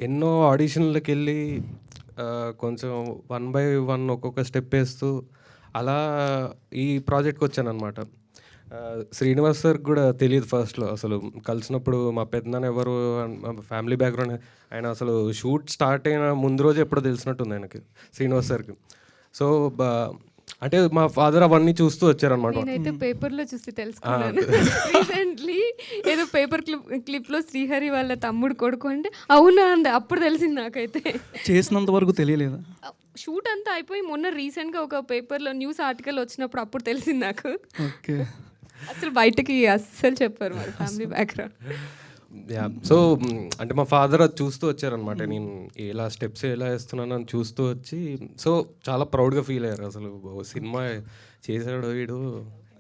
ఎన్నో ఆడిషన్లకు వెళ్ళి కొంచెం 1 by 1 ఒక్కొక్క స్టెప్ వేస్తూ అలా ఈ ప్రాజెక్ట్కి వచ్చాను అనమాట. శ్రీనివాస్ సార్ కూడా తెలియదు ఫస్ట్లో. అసలు కలిసినప్పుడు మా పెద్దనాన్న ఎవరు, ఫ్యామిలీ బ్యాక్గ్రౌండ్, ఆయన అసలు షూట్ స్టార్ట్ అయిన ముందు రోజు ఎప్పుడో తెలిసినట్టుంది ఆయనకి, శ్రీనివాస్ సార్కి. సో అంటే మా ఫాదర్ అవన్నీ చూస్తూ వచ్చారనమాట. నేనైతే పేపర్లో చూసి తెలుసుకున్నాను రీసెంట్లీ. ఏదో పేపర్ క్లిప్లో శ్రీహరి వాళ్ళ తమ్ముడు కొడుకు అంటే అవునా అంది, అప్పుడు తెలిసింది నాకైతే. చేసినంత వరకు తెలియలేదా? షూట్ అంతా అయిపోయి మొన్న రీసెంట్గా ఒక పేపర్లో న్యూస్ ఆర్టికల్ వచ్చినప్పుడు అప్పుడు తెలిసింది నాకు. ఓకే, అసలు బయటకి అస్సలు చెప్పారు మరి ఫ్యామిలీ బ్యాక్గ్రౌండ్. సో అంటే మా ఫాదర్ అది చూస్తూ వచ్చారనమాట, నేను ఎలా స్టెప్స్ ఎలా వేస్తున్నాను అని చూస్తూ వచ్చి. సో చాలా ప్రౌడ్గా ఫీల్ అయ్యారు. అసలు సినిమా చేశాడు వీడు,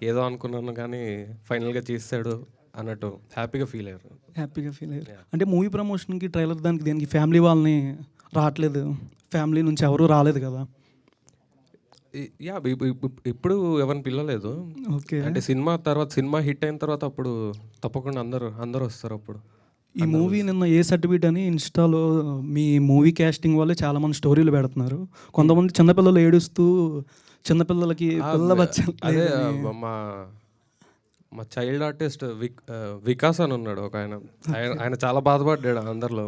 ఏదో అనుకున్నాను కానీ ఫైనల్గా చేశాడు అన్నట్టు హ్యాపీగా ఫీల్ అయ్యారు. అంటే మూవీ ప్రమోషన్కి ట్రైలర్ దేనికి ఫ్యామిలీ వాళ్ళని రావట్లేదు, ఫ్యామిలీ నుంచి ఎవరు రాలేదు కదా? యా ఇప్పుడు ఎవరిని పిలవలేదు. ఓకే. అంటే సినిమా హిట్ అయిన తర్వాత అప్పుడు తప్పకుండా అందరూ వస్తారు అప్పుడు. ఈ మూవీ నిన్న ఏ సర్టిఫికేట్ అని ఇన్స్టాలో మీ మూవీ క్యాస్టింగ్ వల్లే చాలామంది స్టోరీలు పెడుతున్నారు. కొంతమంది చిన్నపిల్లలు ఏడుస్తూ చిన్నపిల్లలకి పిల్ల బచ్చలు అదే లేదని. మా చైల్డ్ ఆర్టిస్ట్ వికాస్ అని ఉన్నాడు ఒక ఆయన చాలా బాధపడ్డాడు అందరిలో.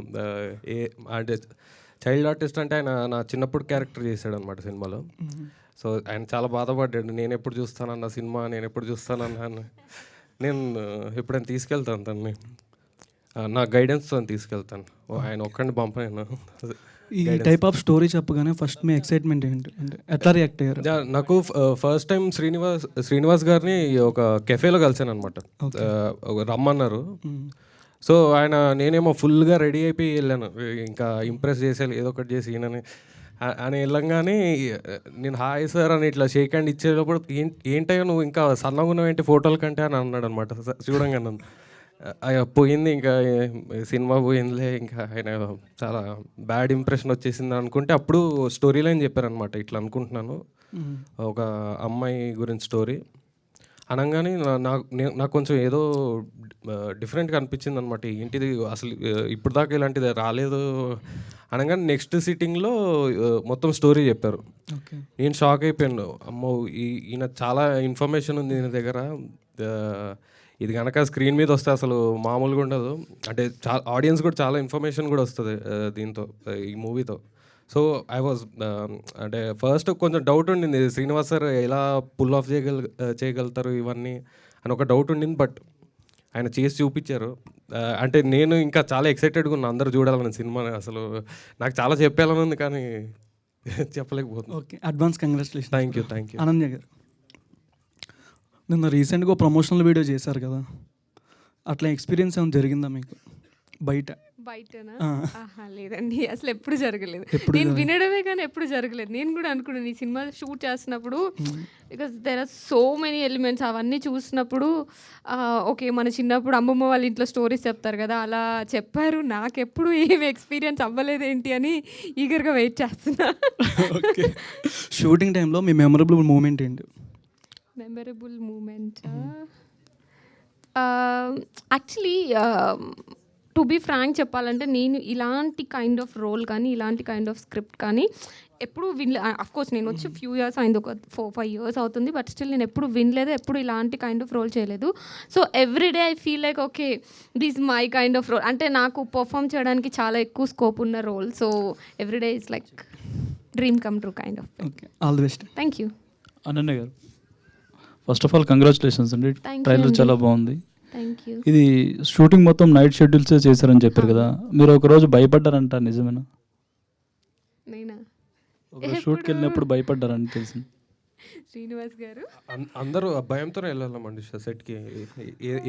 అంటే చైల్డ్ ఆర్టిస్ట్ అంటే ఆయన నా చిన్నప్పుడు క్యారెక్టర్ చేశాడు అనమాట సినిమాలో. సో ఆయన చాలా బాధపడ్డాడు, నేను ఎప్పుడు చూస్తానన్న సినిమా, నేను ఎప్పుడు చూస్తానన్నా. నేను ఎప్పుడైనా తీసుకెళ్తాను తనని, నా గైడెన్స్తో తీసుకెళ్తాను. ఆయన ఒక్కడిని పంపాను. ఈ టైప్ ఆఫ్ స్టోరీ చెప్పగానే ఫస్ట్ మీ ఎక్సైట్మెంట్ ఏంటి, అంటే ఎట్లా రియాక్ట్ అయ్యారు? నాకు ఫస్ట్ టైం శ్రీనివాస్ గారిని ఒక కెఫేలో కలిసాను అనమాట. రమ్మన్నారు. సో నేనేమో ఫుల్గా రెడీ అయిపోయి వెళ్ళాను, ఇంకా ఇంప్రెస్ చేసేయాలి ఏదో ఒకటి చేసి ఈయనని అని వెళ్ళంగానే నేను హాయ్ సార్ అని ఇట్లా షేక్ హ్యాండ్ ఇచ్చేటప్పుడు ఏంటయ్యో నువ్వు ఇంకా సన్నగా ఉన్నావు ఏంటి ఫోటోల కంటే అని అన్నాడు అనమాట. చూడంగా నన్ను పోయింది, ఇంకా సినిమా పోయిందిలే, ఇంకా ఆయన చాలా బ్యాడ్ ఇంప్రెషన్ వచ్చేసింది అనుకుంటే అప్పుడు స్టోరీ లైన్ చెప్పారనమాట. ఇట్లా అనుకుంటున్నాను, ఒక అమ్మాయి గురించి స్టోరీ అనగానే నాకు కొంచెం ఏదో డిఫరెంట్గా అనిపించింది అనమాట. ఏంటిది అసలు ఇప్పుడు దాకా ఇలాంటిది రాలేదు అనగానే నెక్స్ట్ సిట్టింగ్లో మొత్తం స్టోరీ చెప్పారు. నేను షాక్ అయిపోయాను, అమ్మో ఈయన చాలా ఇన్ఫర్మేషన్ ఉంది ఈయన దగ్గర, ఇది కనుక స్క్రీన్ మీద వస్తే అసలు మామూలుగా ఉండదు. అంటే చాలా ఆడియన్స్ కూడా చాలా ఇన్ఫర్మేషన్ కూడా వస్తుంది దీంతో, ఈ మూవీతో. సో ఐ వాజ్ అంటే ఫస్ట్ కొంచెం డౌట్ ఉండింది, శ్రీనివాస్ సార్ ఎలా పుల్ ఆఫ్ చేయగలుగుతారు ఇవన్నీ అని ఒక డౌట్ ఉండింది. బట్ ఆయన చేసి చూపించారు. అంటే నేను ఇంకా చాలా ఎక్సైటెడ్గా ఉన్నా అందరూ చూడాలని సినిమా. అసలు నాకు చాలా చెప్పాలని ఉంది కానీ చెప్పలేకపోతుంది. Okay, advance congratulation. Thank you. Ananya గారు, నిన్న రీసెంట్గా ప్రమోషనల్ వీడియో చేశారు కదా, అట్లా ఎక్స్పీరియన్స్ ఏమైనా జరిగిందా మీకు బయటనా? లేదండి, అసలు ఎప్పుడు జరగలేదు. నేను వినడమే కానీ ఎప్పుడు జరగలేదు. నేను కూడా అనుకున్నాను ఈ సినిమా షూట్ చేస్తున్నప్పుడు, because there are so many elements, అవన్నీ చూసినప్పుడు ఓకే మన చిన్నప్పుడు అమ్మమ్మ వాళ్ళ ఇంట్లో స్టోరీస్ చెప్తారు కదా, అలా చెప్పారు. నాకెప్పుడు ఏమి ఎక్స్పీరియన్స్ అవ్వలేదేంటి అని ఈగర్గా వెయిట్ చేస్తున్నా. ఓకే, షూటింగ్ టైంలో మీ మెమరబుల్ మూమెంట్ ఏంటి? Memorable moment actually to be frank చెప్పాలంటే, నేను ఇలాంటి కైండ్ ఆఫ్ రోల్ కానీ ఇలాంటి కైండ్ ఆఫ్ స్క్రిప్ట్ కానీ ఎప్పుడు అఫ్కోర్స్ నేను వచ్చి ఫ్యూ ఇయర్స్ అయింది, ఒక 4-5 years అవుతుంది. బట్ స్టిల్ నేను ఎప్పుడు వినలేదు, ఎప్పుడు ఇలాంటి కైండ్ ఆఫ్ రోల్ చేయలేదు. So everyday I feel like okay this my kind of role. అంటే నాకు పర్ఫామ్ చేయడానికి చాలా ఎక్కువ స్కోప్ ఉన్న role. So everyday is like dream come true kind of. Okay, all the best. Thank you. Ananya garu, first of all congratulations అండి, trailer చాలా బాగుంది. Thank you. ఇది షూటింగ్ మొత్తం నైట్ షెడ్యూల్స్ చేశారని చెప్పారు కదా, మీరు ఒకరోజు భయపడ్డారంట, నిజమేనా? నేనా? ఒక షూట్కి వెళ్ళినప్పుడు భయపడ్డారని తెలిసింది. శ్రీనివాస్ గారు, అందరూ భయంతోనే వెళ్ళామండి సెట్కి,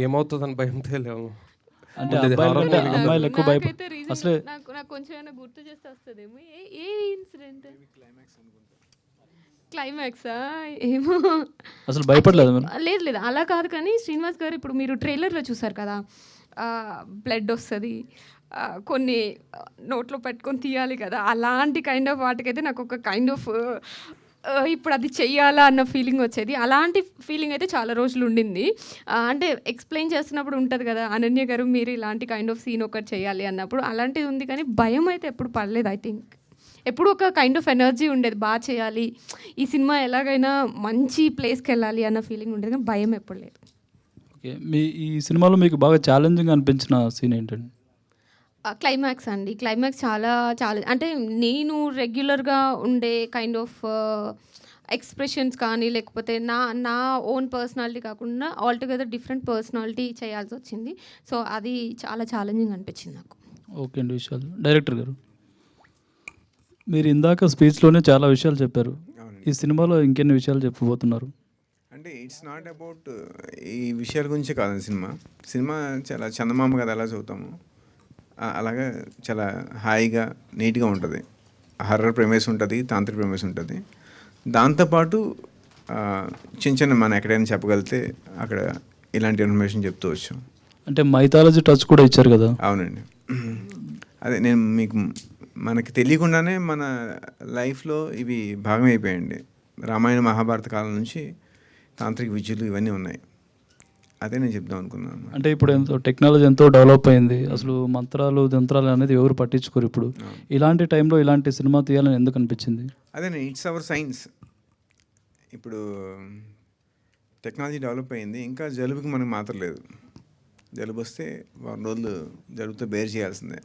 ఏమవుతుందని భయంతో వెళ్ళాము. అంటే అమ్మాయిలు ఎక్కువ అసలు నాకు కొంచెం ఏమైనా గుర్తు చేస్తే వస్తుందేమో. ఏ ఇన్సిడెంట్? క్లైమాక్సా? ఏమో అసలు భయపడలేదు. లేదు అలా కాదు కానీ శ్రీనివాస్ గారు, ఇప్పుడు మీరు ట్రైలర్లో చూసారు కదా, బ్లడ్ వస్తుంది, కొన్ని నోట్లో పెట్టుకొని తీయాలి కదా, అలాంటి కైండ్ ఆఫ్ వాటికైతే నాకు ఒక కైండ్ ఆఫ్ ఇప్పుడు అది చెయ్యాలా అన్న ఫీలింగ్ వచ్చేది. అలాంటి ఫీలింగ్ అయితే చాలా రోజులు ఉండింది. అంటే ఎక్స్ప్లెయిన్ చేస్తున్నప్పుడు ఉంటుంది కదా, అనన్య గారు మీరు ఇలాంటి కైండ్ ఆఫ్ సీన్ ఒకటి చేయాలి అన్నప్పుడు అలాంటిది ఉంది. కానీ భయం అయితే ఎప్పుడు పడలేదు. ఐ థింక్ ఎప్పుడు ఒక కైండ్ ఆఫ్ ఎనర్జీ ఉండేది, బాగా చేయాలి, ఈ సినిమా ఎలాగైనా మంచి ప్లేస్కి వెళ్ళాలి అన్న ఫీలింగ్ ఉండేది, కానీ భయం ఎప్పుడు లేదు. ఓకే, మీ ఈ సినిమాలో మీకు బాగా ఛాలెంజింగ్ అనిపించిన సీన్ ఏంటండి? క్లైమాక్స్ అండి. క్లైమాక్స్ చాలా అంటే నేను రెగ్యులర్గా ఉండే కైండ్ ఆఫ్ ఎక్స్ప్రెషన్స్ కానీ లేకపోతే నా ఓన్ పర్సనాలిటీ కాకుండా ఆల్టుగెదర్ డిఫరెంట్ పర్సనాలిటీ చేయాల్సి వచ్చింది. సో అది చాలా ఛాలెంజింగ్ అనిపించింది నాకు. ఓకే అండి, విషయాలు డైరెక్టర్ గారు, మీరు ఇందాక స్పీచ్లోనే చాలా విషయాలు చెప్పారు, ఈ సినిమాలో ఇంకెన్ని విషయాలు చెప్పబోతున్నారు? అంటే ఇట్స్ నాట్ అబౌట్ ఈ విషయాల గురించి కాదు సినిమా చాలా చందమామ కదా ఎలా చదువుతాము అలాగే చాలా హాయిగా నీట్గా ఉంటుంది. హర్రర్ ప్రెమిస్ ఉంటుంది, తాంత్రిక ప్రెమిస్ ఉంటుంది. దాంతోపాటు చిన్న మనం ఎక్కడైనా చెప్పగలిగితే అక్కడ ఇలాంటి ఇన్ఫర్మేషన్ చెప్తూ వచ్చు. అంటే మైథాలజీ టచ్ కూడా ఇచ్చారు కదా? అవునండి, అదే నేను మనకి తెలియకుండానే మన లైఫ్లో ఇవి భాగం అయిపోయాయండి. రామాయణ మహాభారత కాలం నుంచి తాంత్రిక విద్యలు ఇవన్నీ ఉన్నాయి. అదే నేను చెప్దాం అనుకున్నాను. అంటే ఇప్పుడు ఎంతో టెక్నాలజీ ఎంతో డెవలప్ అయింది, అసలు మంత్రాలు యంత్రాలు అనేది ఎవరు పట్టించుకోరు ఇప్పుడు. ఇలాంటి టైంలో ఇలాంటి సినిమా తీయాలని ఎందుకు అనిపించింది? అదే ఇట్స్ అవర్ సైన్స్. ఇప్పుడు టెక్నాలజీ డెవలప్ అయింది, ఇంకా జలుబుకి మనకు మాత్రం లేదు. జలుబు వస్తే 1 రోజులు జలుబుతో బేర్ చేయాల్సిందే.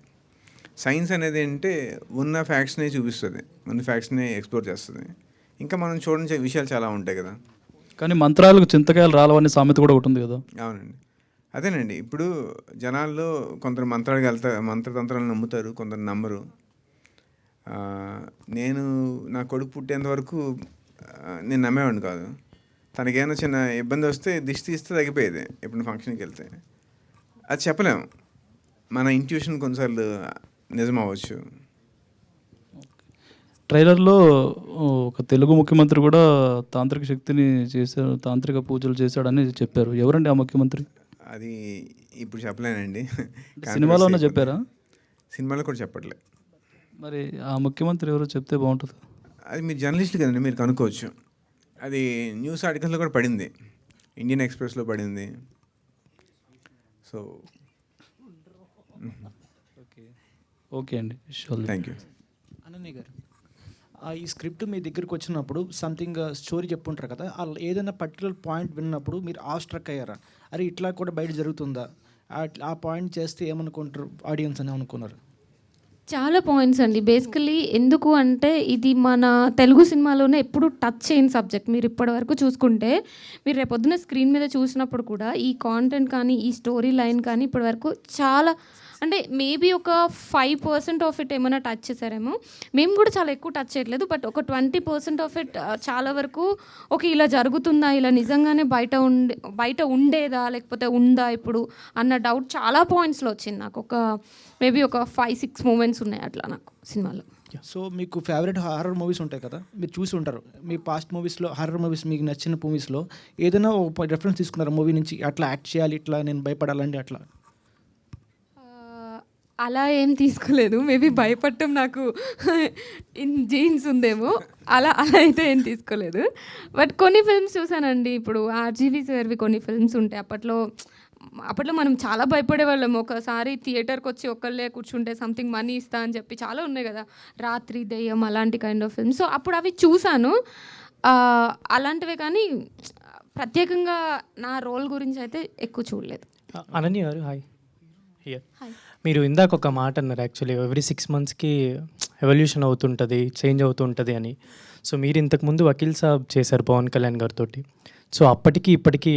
సైన్స్ అనేది అంటే ఉన్న ఫ్యాక్ట్స్నే చూపిస్తుంది, ఉన్న ఫ్యాక్ట్స్నే ఎక్స్ప్లోర్ చేస్తుంది. ఇంకా మనం చూడని విషయాలు చాలా ఉంటాయి కదా. కానీ మంత్రాలకు చింతకాయలు రాలవని సామెత కూడా ఉంటుంది కదా. అవునండి, అదేనండి. ఇప్పుడు జనాల్లో కొందరు మంత్రతంత్రాలు నమ్ముతారు, కొందరు నమ్మరు. నేను నా కొడుకు పుట్టేంత వరకు నేను నమ్మేవాడిని కాదు. తనకేమైనా చిన్న ఇబ్బంది వస్తే దిష్టి తీస్తే తగ్గిపోయేది ఎప్పుడు ఫంక్షన్కి వెళ్తే. అది చెప్పలేము, మన ఇంట్యూషన్ కొన్నిసార్లు నిజం అవ్వచ్చు. ట్రైలర్లో ఒక తెలుగు ముఖ్యమంత్రి కూడా తాంత్రిక శక్తిని చేశారు, తాంత్రిక పూజలు చేశాడని చెప్పారు. ఎవరండి ఆ ముఖ్యమంత్రి? అది ఇప్పుడు చెప్పలేనండి. సినిమాలో ఉన్న చెప్పారా? సినిమాలో కూడా చెప్పట్లే. మరి ఆ ముఖ్యమంత్రి ఎవరో చెప్తే బాగుంటుంది. అది మీరు జర్నలిస్ట్ కదండి, మీరు కనుక్కోవచ్చు. అది న్యూస్ ఆర్టికల్స్లో కూడా పడింది, ఇండియన్ ఎక్స్ప్రెస్లో పడింది. సో ఓకే అండి, థ్యాంక్ యూ. అనన్య గారు, ఈ స్క్రిప్ట్ మీ దగ్గరికి వచ్చినప్పుడు సంథింగ్ స్టోరీ చెప్పుంటారు కదా, ఏదైనా పర్టికులర్ పాయింట్ విన్నప్పుడు మీరు స్ట్రక్ అయ్యారా? అరే ఇట్లా కూడా బయట జరుగుతుందా, ఆ పాయింట్ చేస్తే ఏమనుకుంటారు ఆడియన్స్ అని అనుకున్నారు? చాలా పాయింట్స్ అండి. బేసికలీ ఎందుకు అంటే ఇది మన తెలుగు సినిమాలోనే ఎప్పుడు టచ్ చేయని సబ్జెక్ట్. మీరు ఇప్పటివరకు చూసుకుంటే మీరు రేపొద్దున స్క్రీన్ మీద చూసినప్పుడు కూడా ఈ కాంటెంట్ కానీ ఈ స్టోరీ లైన్ కానీ ఇప్పటివరకు చాలా అంటే మేబీ ఒక 5% ఆఫ్ ఇట్ ఏమైనా టచ్ చేశారేమో. మేము కూడా చాలా ఎక్కువ టచ్ చేయట్లేదు, బట్ ఒక 20% ఆఫ్ ఇట్ చాలా వరకు ఓకే ఇలా జరుగుతుందా, ఇలా నిజంగానే బయట ఉండేదా లేకపోతే ఉందా ఇప్పుడు అన్న డౌట్ చాలా పాయింట్స్లో వచ్చింది నాకు. మేబీ ఒక 5-6 మూమెంట్స్ ఉన్నాయి అట్లా నాకు సినిమాలో. సో మీకు ఫేవరెట్ హారర్ మూవీస్ ఉంటాయి కదా, మీరు చూసి ఉంటారు. మీ పాస్ట్ మూవీస్లో హారర్ మూవీస్ మీకు నచ్చిన మూవీస్లో ఏదైనా ఒక రెఫరెన్స్ తీసుకున్నారు మూవీ నుంచి, అట్లా యాక్ట్ చేయాలి, ఇట్లా నేను భయపడాలండి అట్లా? అలా ఏం తీసుకోలేదు. మేబీ భయపడటం నాకు జీన్స్ ఉందేమో, అలా అయితే ఏం తీసుకోలేదు. బట్ కొన్ని ఫిల్మ్స్ చూసానండి. ఇప్పుడు ఆర్జీవి సార్వి కొన్ని ఫిల్మ్స్ ఉంటాయి. అప్పట్లో మనం చాలా భయపడేవాళ్ళం. ఒకసారి థియేటర్కి వచ్చి ఒక్కళ్ళే కూర్చుంటే సంథింగ్ మనీ ఇస్తా అని చెప్పి చాలా ఉన్నాయి కదా, రాత్రి దెయ్యం అలాంటి కైండ్ ఆఫ్ ఫిల్మ్స్. సో అప్పుడు అవి చూశాను అలాంటివే, కానీ ప్రత్యేకంగా నా రోల్ గురించి అయితే ఎక్కువ చూడలేదు. అనన్య గారు, హాయ్. మీరు ఇందాక ఒక మాట అన్నారు, యాక్చువల్లీ ఎవ్రీ 6 మంత్స్కి ఎవల్యూషన్ అవుతుంటుంది, చేంజ్ అవుతుంటుంది అని. సో మీరు ఇంతకుముందు వకీల్ సాబ్ చేశారు పవన్ కళ్యాణ్ గారితో. సో అప్పటికి ఇప్పటికీ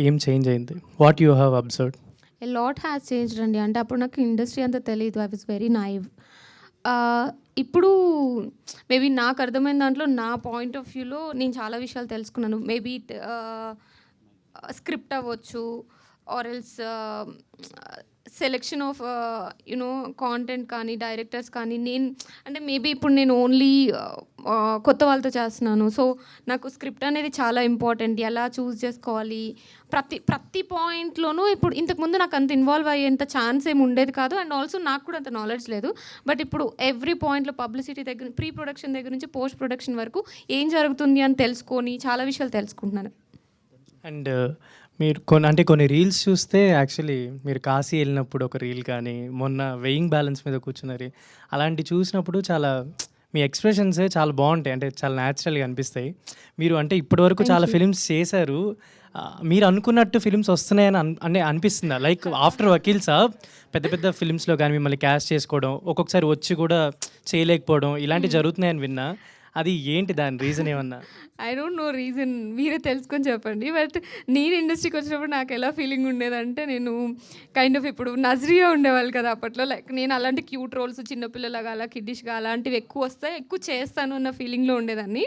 ఏం చేంజ్ అయింది? What you have observed? A lot has changed అండి. అంటే అప్పుడు నాకు ఇండస్ట్రీ అంతా తెలియదు, ఐ వాజ్ వెరీ నైవ్. ఇప్పుడు మేబీ నాకు అర్థమైన దాంట్లో నా పాయింట్ ఆఫ్ వ్యూలో నేను చాలా విషయాలు తెలుసుకున్నాను. మేబీ స్క్రిప్ట్ అవ్వచ్చు, or else selection of you know content కానీ డైరెక్టర్స్ కానీ. అంటే మేబీ ఇప్పుడు నేను ఓన్లీ కొత్త వాళ్ళతో చేస్తున్నాను. సో నాకు స్క్రిప్ట్ అనేది చాలా ఇంపార్టెంట్, ఎలా చూస్ చేసుకోవాలి ప్రతి పాయింట్లోనూ. ఇప్పుడు ఇంతకుముందు నాకు అంత ఇన్వాల్వ్ అయ్యేంత ఛాన్స్ ఏమి ఉండేది కాదు, అండ్ ఆల్సో నాకు కూడా అంత నాలెడ్జ్ లేదు. బట్ ఇప్పుడు ఎవ్రీ పాయింట్లో పబ్లిసిటీ దగ్గర, ప్రీ ప్రొడక్షన్ దగ్గర నుంచి పోస్ట్ ప్రొడక్షన్ వరకు ఏం జరుగుతుంది అని తెలుసుకొని చాలా విషయాలు తెలుసుకుంటున్నాను. అండ్ మీరు కొన్ని రీల్స్ చూస్తే యాక్చువల్లీ మీరు కాశీ వెళ్ళినప్పుడు ఒక రీల్ కానీ, మొన్న వెయింగ్ బ్యాలెన్స్ మీద కూర్చున్నారు, అలాంటి చూసినప్పుడు చాలా మీ ఎక్స్ప్రెషన్సే చాలా బాగుంటాయి, అంటే చాలా న్యాచురల్గా అనిపిస్తాయి. మీరు అంటే ఇప్పటివరకు చాలా ఫిలిమ్స్ చేశారు, మీరు అనుకున్నట్టు ఫిలిమ్స్ వస్తున్నాయని అనిపిస్తుందా? లైక్ ఆఫ్టర్ వకీల్ సాబ్ పెద్ద పెద్ద ఫిలిమ్స్లో కానీ మిమ్మల్ని క్యాస్ట్ చేసుకోవడం, ఒక్కొక్కసారి వచ్చి కూడా చేయలేకపోవడం, ఇలాంటివి జరుగుతున్నాయని విన్నా. అది ఏంటి దాని రీజన్ ఏమన్నా? ఐ డోంట్ నో రీజన్, మీరే తెలుసుకొని చెప్పండి. బట్ నేను ఇండస్ట్రీకి వచ్చినప్పుడు నాకు ఎలా ఫీలింగ్ ఉండేదంటే, నేను కైండ్ ఆఫ్ ఇప్పుడు నజరియా ఉండేవాళ్ళు కదా అప్పట్లో, లైక్ నేను అలాంటి క్యూట్ రోల్స్ చిన్నపిల్లలాగా అలా కిడ్డిష్గా అలాంటివి ఎక్కువ వస్తాయి, ఎక్కువ చేస్తాను అన్న ఫీలింగ్లో ఉండేదాన్ని.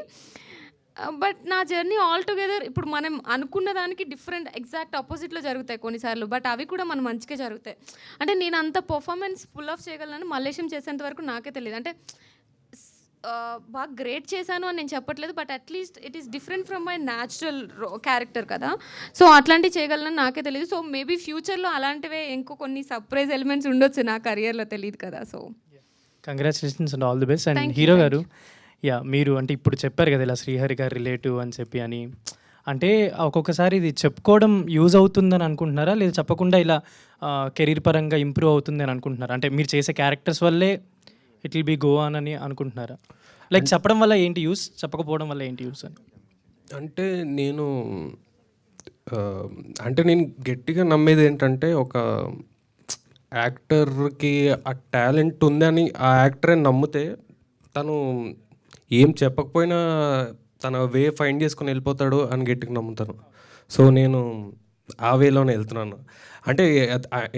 బట్ నా జర్నీ ఆల్ టుగెదర్ ఇప్పుడు మనం అనుకున్న దానికి డిఫరెంట్ ఎగ్జాక్ట్ ఆపోజిట్లో జరుగుతాయి కొన్నిసార్లు, బట్ అవి కూడా మన మంచిగా జరుగుతాయి. అంటే నేను అంత పర్ఫార్మెన్స్ ఫుల్ ఆఫ్ చేయగలను మలేషియం చేసేంత వరకు నాకే తెలియదు. అంటే బాగా గ్రేట్ చేశాను అని నేను చెప్పట్లేదు, but at least it is different from my natural character కదా. సో అట్లాంటివి చేయగలను నాకే తెలియదు. సో మేబీ ఫ్యూచర్లో అలాంటివే ఇంకో కొన్ని సర్ప్రైజ్ ఎలిమెంట్స్ ఉండొచ్చు నా కెరియర్లో, తెలియదు కదా. So congratulations and all the best. And hero గారు, మీరు అంటే ఇప్పుడు చెప్పారు కదా ఇలా శ్రీహరి గారు రిలేటివ్ అని చెప్పి అని. అంటే ఒక్కొక్కసారి ఇది చెప్పుకోవడం యూజ్ అవుతుందని అనుకుంటున్నారా? లేదా చెప్పకుండా ఇలా కెరీర్ పరంగా ఇంప్రూవ్ అవుతుందని అనుకుంటున్నారా? అంటే మీరు చేసే క్యారెక్టర్స్ వల్లే it will be go on అని అనుకుంటున్నారా? లైక్ చెప్పడం వల్ల ఏంటి యూస్, చెప్పకపోవడం వల్ల ఏంటి యూస్ అని? అంటే నేను నేను గట్టిగా నమ్మేది ఏంటంటే, ఒక యాక్టర్కి ఆ టాలెంట్ ఉందని ఆ యాక్టరే నమ్మితే తను ఏం చెప్పకపోయినా తన వే ఫైండ్ చేసుకొని వెళ్ళిపోతాడు అని గట్టిగా నమ్ముతాను. సో నేను ఆ వేలోనే వెళ్తున్నాను. అంటే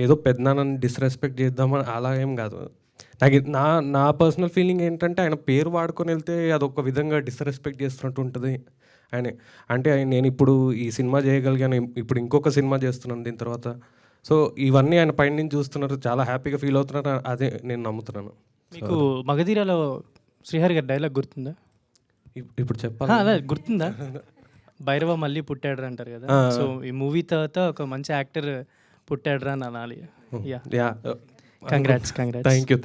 ఏదో పెద్దనాన్నని డిస్రెస్పెక్ట్ చేద్దామని అలా ఏం కాదు. నా పర్సనల్ ఫీలింగ్ ఏంటంటే, ఆయన పేరు వాడుకొని వెళ్తే అదొక విధంగా డిస్రెస్పెక్ట్ చేస్తున్నట్టు ఉంటుంది. అంటే నేను ఇప్పుడు ఈ సినిమా చేయగలిగాను, ఇప్పుడు ఇంకొక సినిమా చేస్తున్నాను దీని తర్వాత. సో ఇవన్నీ ఆయన పైన నుంచి చూస్తున్నారు, చాలా హ్యాపీగా ఫీల్ అవుతున్నారు. అదే నేను నమ్ముతున్నాను. మీకు మగధీరాలో శ్రీహరి గారి డైలాగ్ గుర్తుందా? ఇప్పుడు చెప్పాలి. అదే గుర్తుందా? భైరవ మళ్ళీ పుట్టాడు అంటారు కదా. సో ఈ మూవీ తర్వాత ఒక మంచి యాక్టర్ పుట్టాడు అని అనాలి. కంగ్రాట్స్. Thank you.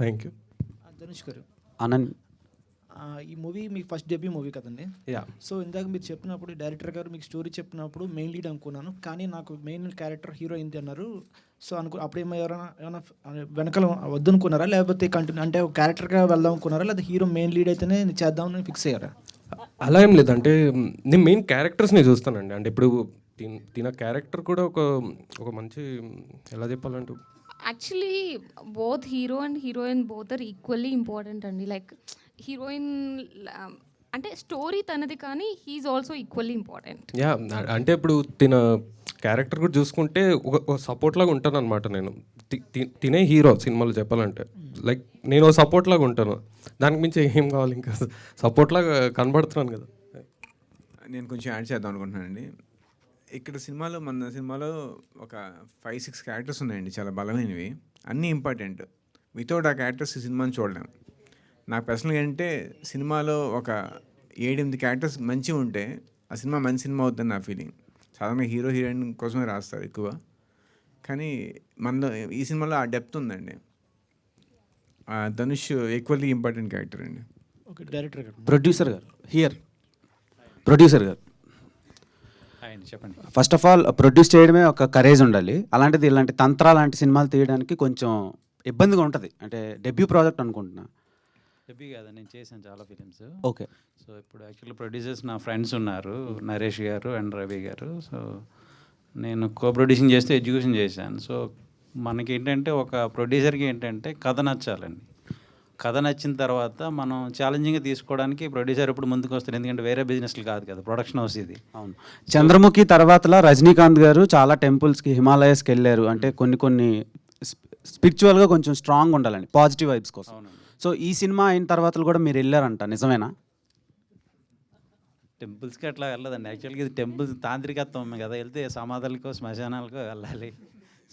ధనుష్ గారు, అనంత్ ఈ మూవీ మీకు ఫస్ట్ డెబ్యూ మూవీ కదండి. సో ఇందాక మీరు చెప్పినప్పుడు డైరెక్టర్ గారు మీకు స్టోరీ చెప్పినప్పుడు మెయిన్ లీడ్ అనుకున్నాను, కానీ నాకు మెయిన్ క్యారెక్టర్ హీరో ఏంటి అన్నారు. సో అప్పుడు ఏమైనా వెనకాల వద్దనుకున్నారా, లేకపోతే కంటిన్యూ అంటే ఒక క్యారెక్టర్గా వెళ్దాం అనుకున్నారా, లేదా హీరో మెయిన్ లీడ్ అయితేనే చేద్దామని ఫిక్స్ అయ్యారా? అలా ఏం లేదు. అంటే నేను మెయిన్ క్యారెక్టర్స్ని చూస్తానండి. అంటే ఇప్పుడు తిన క్యారెక్టర్ కూడా ఒక మంచి, ఎలా చెప్పాలంటే, actually both hero and heroine both are equally important అండి. లైక్ హీరోయిన్ అంటే స్టోరీ తనది, కానీ హీఈస్ ఆల్సో ఈక్వల్లీ ఇంపార్టెంట్. అంటే ఇప్పుడు తిన క్యారెక్టర్ కూడా చూసుకుంటే ఒక సపోర్ట్ లాగా ఉంటాను అనమాట. నేను తినే హీరో సినిమాలో చెప్పాలంటే, లైక్ నేను సపోర్ట్ లాగా ఉంటాను. దానికి మించి ఏం కావాలి, ఇంకా సపోర్ట్ లాగా కనబడుతున్నాను కదా. నేను కొంచెం యాడ్ చేద్దాం అనుకుంటున్నానండి. ఇక్కడ మన సినిమాలో ఒక 5-6 క్యారెక్టర్స్ ఉన్నాయండి, చాలా బలమైనవి, అన్నీ ఇంపార్టెంట్. వితౌట్ ఆ క్యారెక్టర్స్ ఈ సినిమాని చూడలేం. నాకు పర్సనల్గా అంటే సినిమాలో ఒక 7-8 క్యారెక్టర్స్ మంచిగా ఉంటే ఆ సినిమా మంచి సినిమా అవుతుందని నా ఫీలింగ్. సాధారణంగా హీరో హీరోయిన్ కోసమే రాస్తారు ఎక్కువ, కానీ మనలో ఈ సినిమాలో ఆ డెప్త్ ఉందండి. ధనుష్ ఈక్వల్లీ ఇంపార్టెంట్ క్యారెక్టర్ అండి. ఓకే, డైరెక్టర్ గారు, ప్రొడ్యూసర్ గారు చెప్పండి. ఫస్ట్ ఆఫ్ ఆల్ ప్రొడ్యూస్ చేయడమే ఒక కరేజ్ ఉండాలి. అలాంటిది ఇలాంటి తంత్ర లాంటి సినిమాలు తీయడానికి కొంచెం ఇబ్బందిగా ఉంటుంది. అంటే డెబ్యూ ప్రాజెక్ట్ అనుకుంటున్నా. డెబ్యూ కాదు, నేను చేశాను చాలా ఫిలిమ్స్. ఓకే. సో ఇప్పుడు యాక్చువల్లీ ప్రొడ్యూసర్స్ నా ఫ్రెండ్స్ ఉన్నారు, నరేష్ గారు అండ్ రవి గారు. సో నేను కో ప్రొడ్యూసింగ్ చేస్తే ఎడ్యుకేషన్ చేశాను. సో మనకి ఏంటంటే, ఒక ప్రొడ్యూసర్కి ఏంటంటే కథ నచ్చాలండి. కథ నచ్చిన తర్వాత మనం ఛాలెంజింగ్గా తీసుకోవడానికి ప్రొడ్యూసర్ ఇప్పుడు ముందుకు వస్తారు. ఎందుకంటే వేరే బిజినెస్లు కాదు కదా, ప్రొడక్షన్ హౌస్ ఇది. అవును. చంద్రముఖి తర్వాతలా రజనీకాంత్ గారు చాలా టెంపుల్స్కి, హిమాలయస్కి వెళ్ళారు. అంటే కొన్ని స్పిరిచువల్గా కొంచెం స్ట్రాంగ్ ఉండాలండి, పాజిటివ్ వైబ్స్ కోసం. సో ఈ సినిమా అయిన తర్వాత కూడా మీరు వెళ్ళారంట, నిజమేనా? టెంపుల్స్కి అట్లా వెళ్ళదండి. యాక్చువల్గా ఇది టెంపుల్స్ తాంత్రికత్వం కదా, వెళ్తే సమాధులకో శ్మశానాలకో వెళ్ళాలి.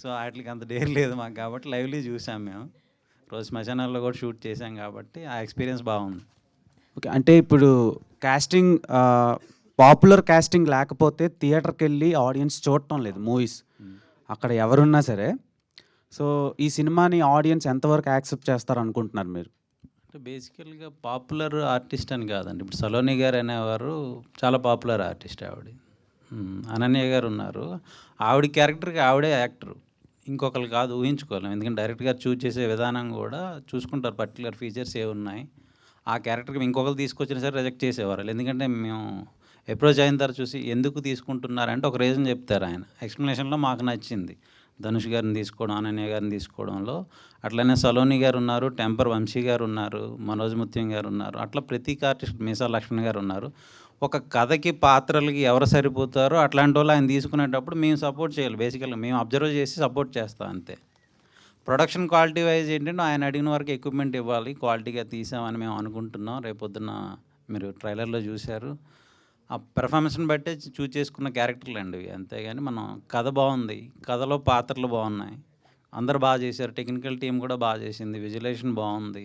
సో వాటికి అంత డేర్ లేదు మాకు, కాబట్టి లైవ్లీ చూసాం మేము. రోజు శ్మశానాల్లో కూడా షూట్ చేసాం కాబట్టి ఆ ఎక్స్పీరియన్స్ బాగుంది. ఓకే. అంటే ఇప్పుడు కాస్టింగ్, పాపులర్ కాస్టింగ్ లేకపోతే థియేటర్కి వెళ్ళి ఆడియన్స్ చూడటం లేదు మూవీస్, అక్కడ ఎవరున్నా సరే. సో ఈ సినిమాని ఆడియన్స్ ఎంతవరకు యాక్సెప్ట్ చేస్తారు అనుకుంటున్నారు మీరు? అంటే బేసికల్గా పాపులర్ ఆర్టిస్ట్ అని కాదండి. ఇప్పుడు సలోని గారు అనేవారు చాలా పాపులర్ ఆర్టిస్ట్. అనన్య గారు ఉన్నారు, ఆవిడ క్యారెక్టర్కి ఆవిడే యాక్టరు, ఇంకొకరు కాదు, ఊహించుకోలేం. ఎందుకంటే డైరెక్ట్ గారు చూస్ చేసే విధానం కూడా చూసుకుంటారు, పర్టికులర్ ఫీచర్స్ ఏ ఉన్నాయి. ఆ క్యారెక్టర్కి ఇంకొకరు తీసుకొచ్చినా సరే రిజెక్ట్ చేసేవారు. ఎందుకంటే మేము అప్రోచ్ అయిన తర్వాత చూసి ఎందుకు తీసుకుంటున్నారంటే ఒక రీజన్ చెప్తారు ఆయన. ఎక్స్ప్లెనేషన్లో మాకు నచ్చింది ధనుష్ గారిని తీసుకోవడం, అనన్య గారిని తీసుకోవడంలో. అట్లనే సలోని గారు ఉన్నారు, టెంపర్ వంశీ గారు ఉన్నారు, మనోజ్ ముత్యం గారు ఉన్నారు. అట్లా ప్రతి ఆర్టిస్ట్, మీసా లక్ష్మణ్ గారు ఉన్నారు. ఒక కథకి పాత్రలకి ఎవరు సరిపోతారో అట్లాంటి వాళ్ళు ఆయన తీసుకునేటప్పుడు మేము సపోర్ట్ చేయాలి. బేసికల్గా మేము అబ్జర్వ్ చేసి సపోర్ట్ చేస్తాం అంతే. ప్రొడక్షన్ క్వాలిటీ వైజ్ ఏంటంటే ఆయన అడిగిన వరకు ఎక్విప్మెంట్ ఇవ్వాలి, క్వాలిటీగా తీసామని మేము అనుకుంటున్నాం. రేపొద్దున మీరు ట్రైలర్లో చూశారు, ఆ పెర్ఫార్మెన్స్ని బట్టే చూస్ చేసుకున్న క్యారెక్టర్లు అండి ఇవి. అంతేగాని మనం కథ బాగుంది, కథలో పాత్రలు బాగున్నాయి, అందరు బాగా చేశారు, టెక్నికల్ టీం కూడా బాగా చేసింది, విజువలైజేషన్ బాగుంది.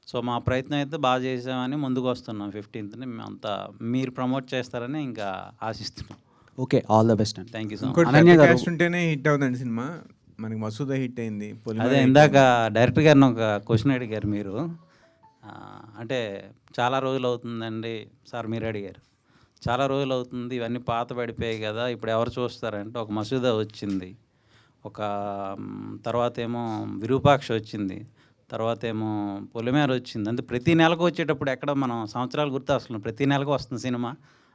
సో మా ప్రయత్నం అయితే బాగా చేసామని ముందుకు వస్తున్నాం. 15th మేమంతా మీరు ప్రమోట్ చేస్తారని ఇంకా ఆశిస్తున్నాం. ఓకే, ఆల్ ద బెస్ట్ అండి. Thank you so much. ఇంకోటి క్యాస్ట్ ఉంటేనే హిట్ అవుతుంది సినిమా. మనకి మసూదా హిట్ అయింది. అదే ఇందాక డైరెక్టర్ గారిని ఒక క్వశ్చన్ అడిగారు మీరు, అంటే చాలా రోజులు అవుతుందండి సార్, మీరు అడిగారు. చాలా రోజులు అవుతుంది, ఇవన్నీ పాత పడిపోయాయి కదా, ఇప్పుడు ఎవరు చూస్తారంటే ఒక మసూదా వచ్చింది, ఒక తర్వాత ఏమో విరూపాక్ష వచ్చింది, తర్వాత ఏమో పొలిమేర వచ్చింది. అంటే ప్రతి నెలకు వచ్చేటప్పుడు ఎక్కడ మనం సంవత్సరాలు గుర్తు వస్తున్నాం, ప్రతి నెలకు వస్తుంది సినిమా.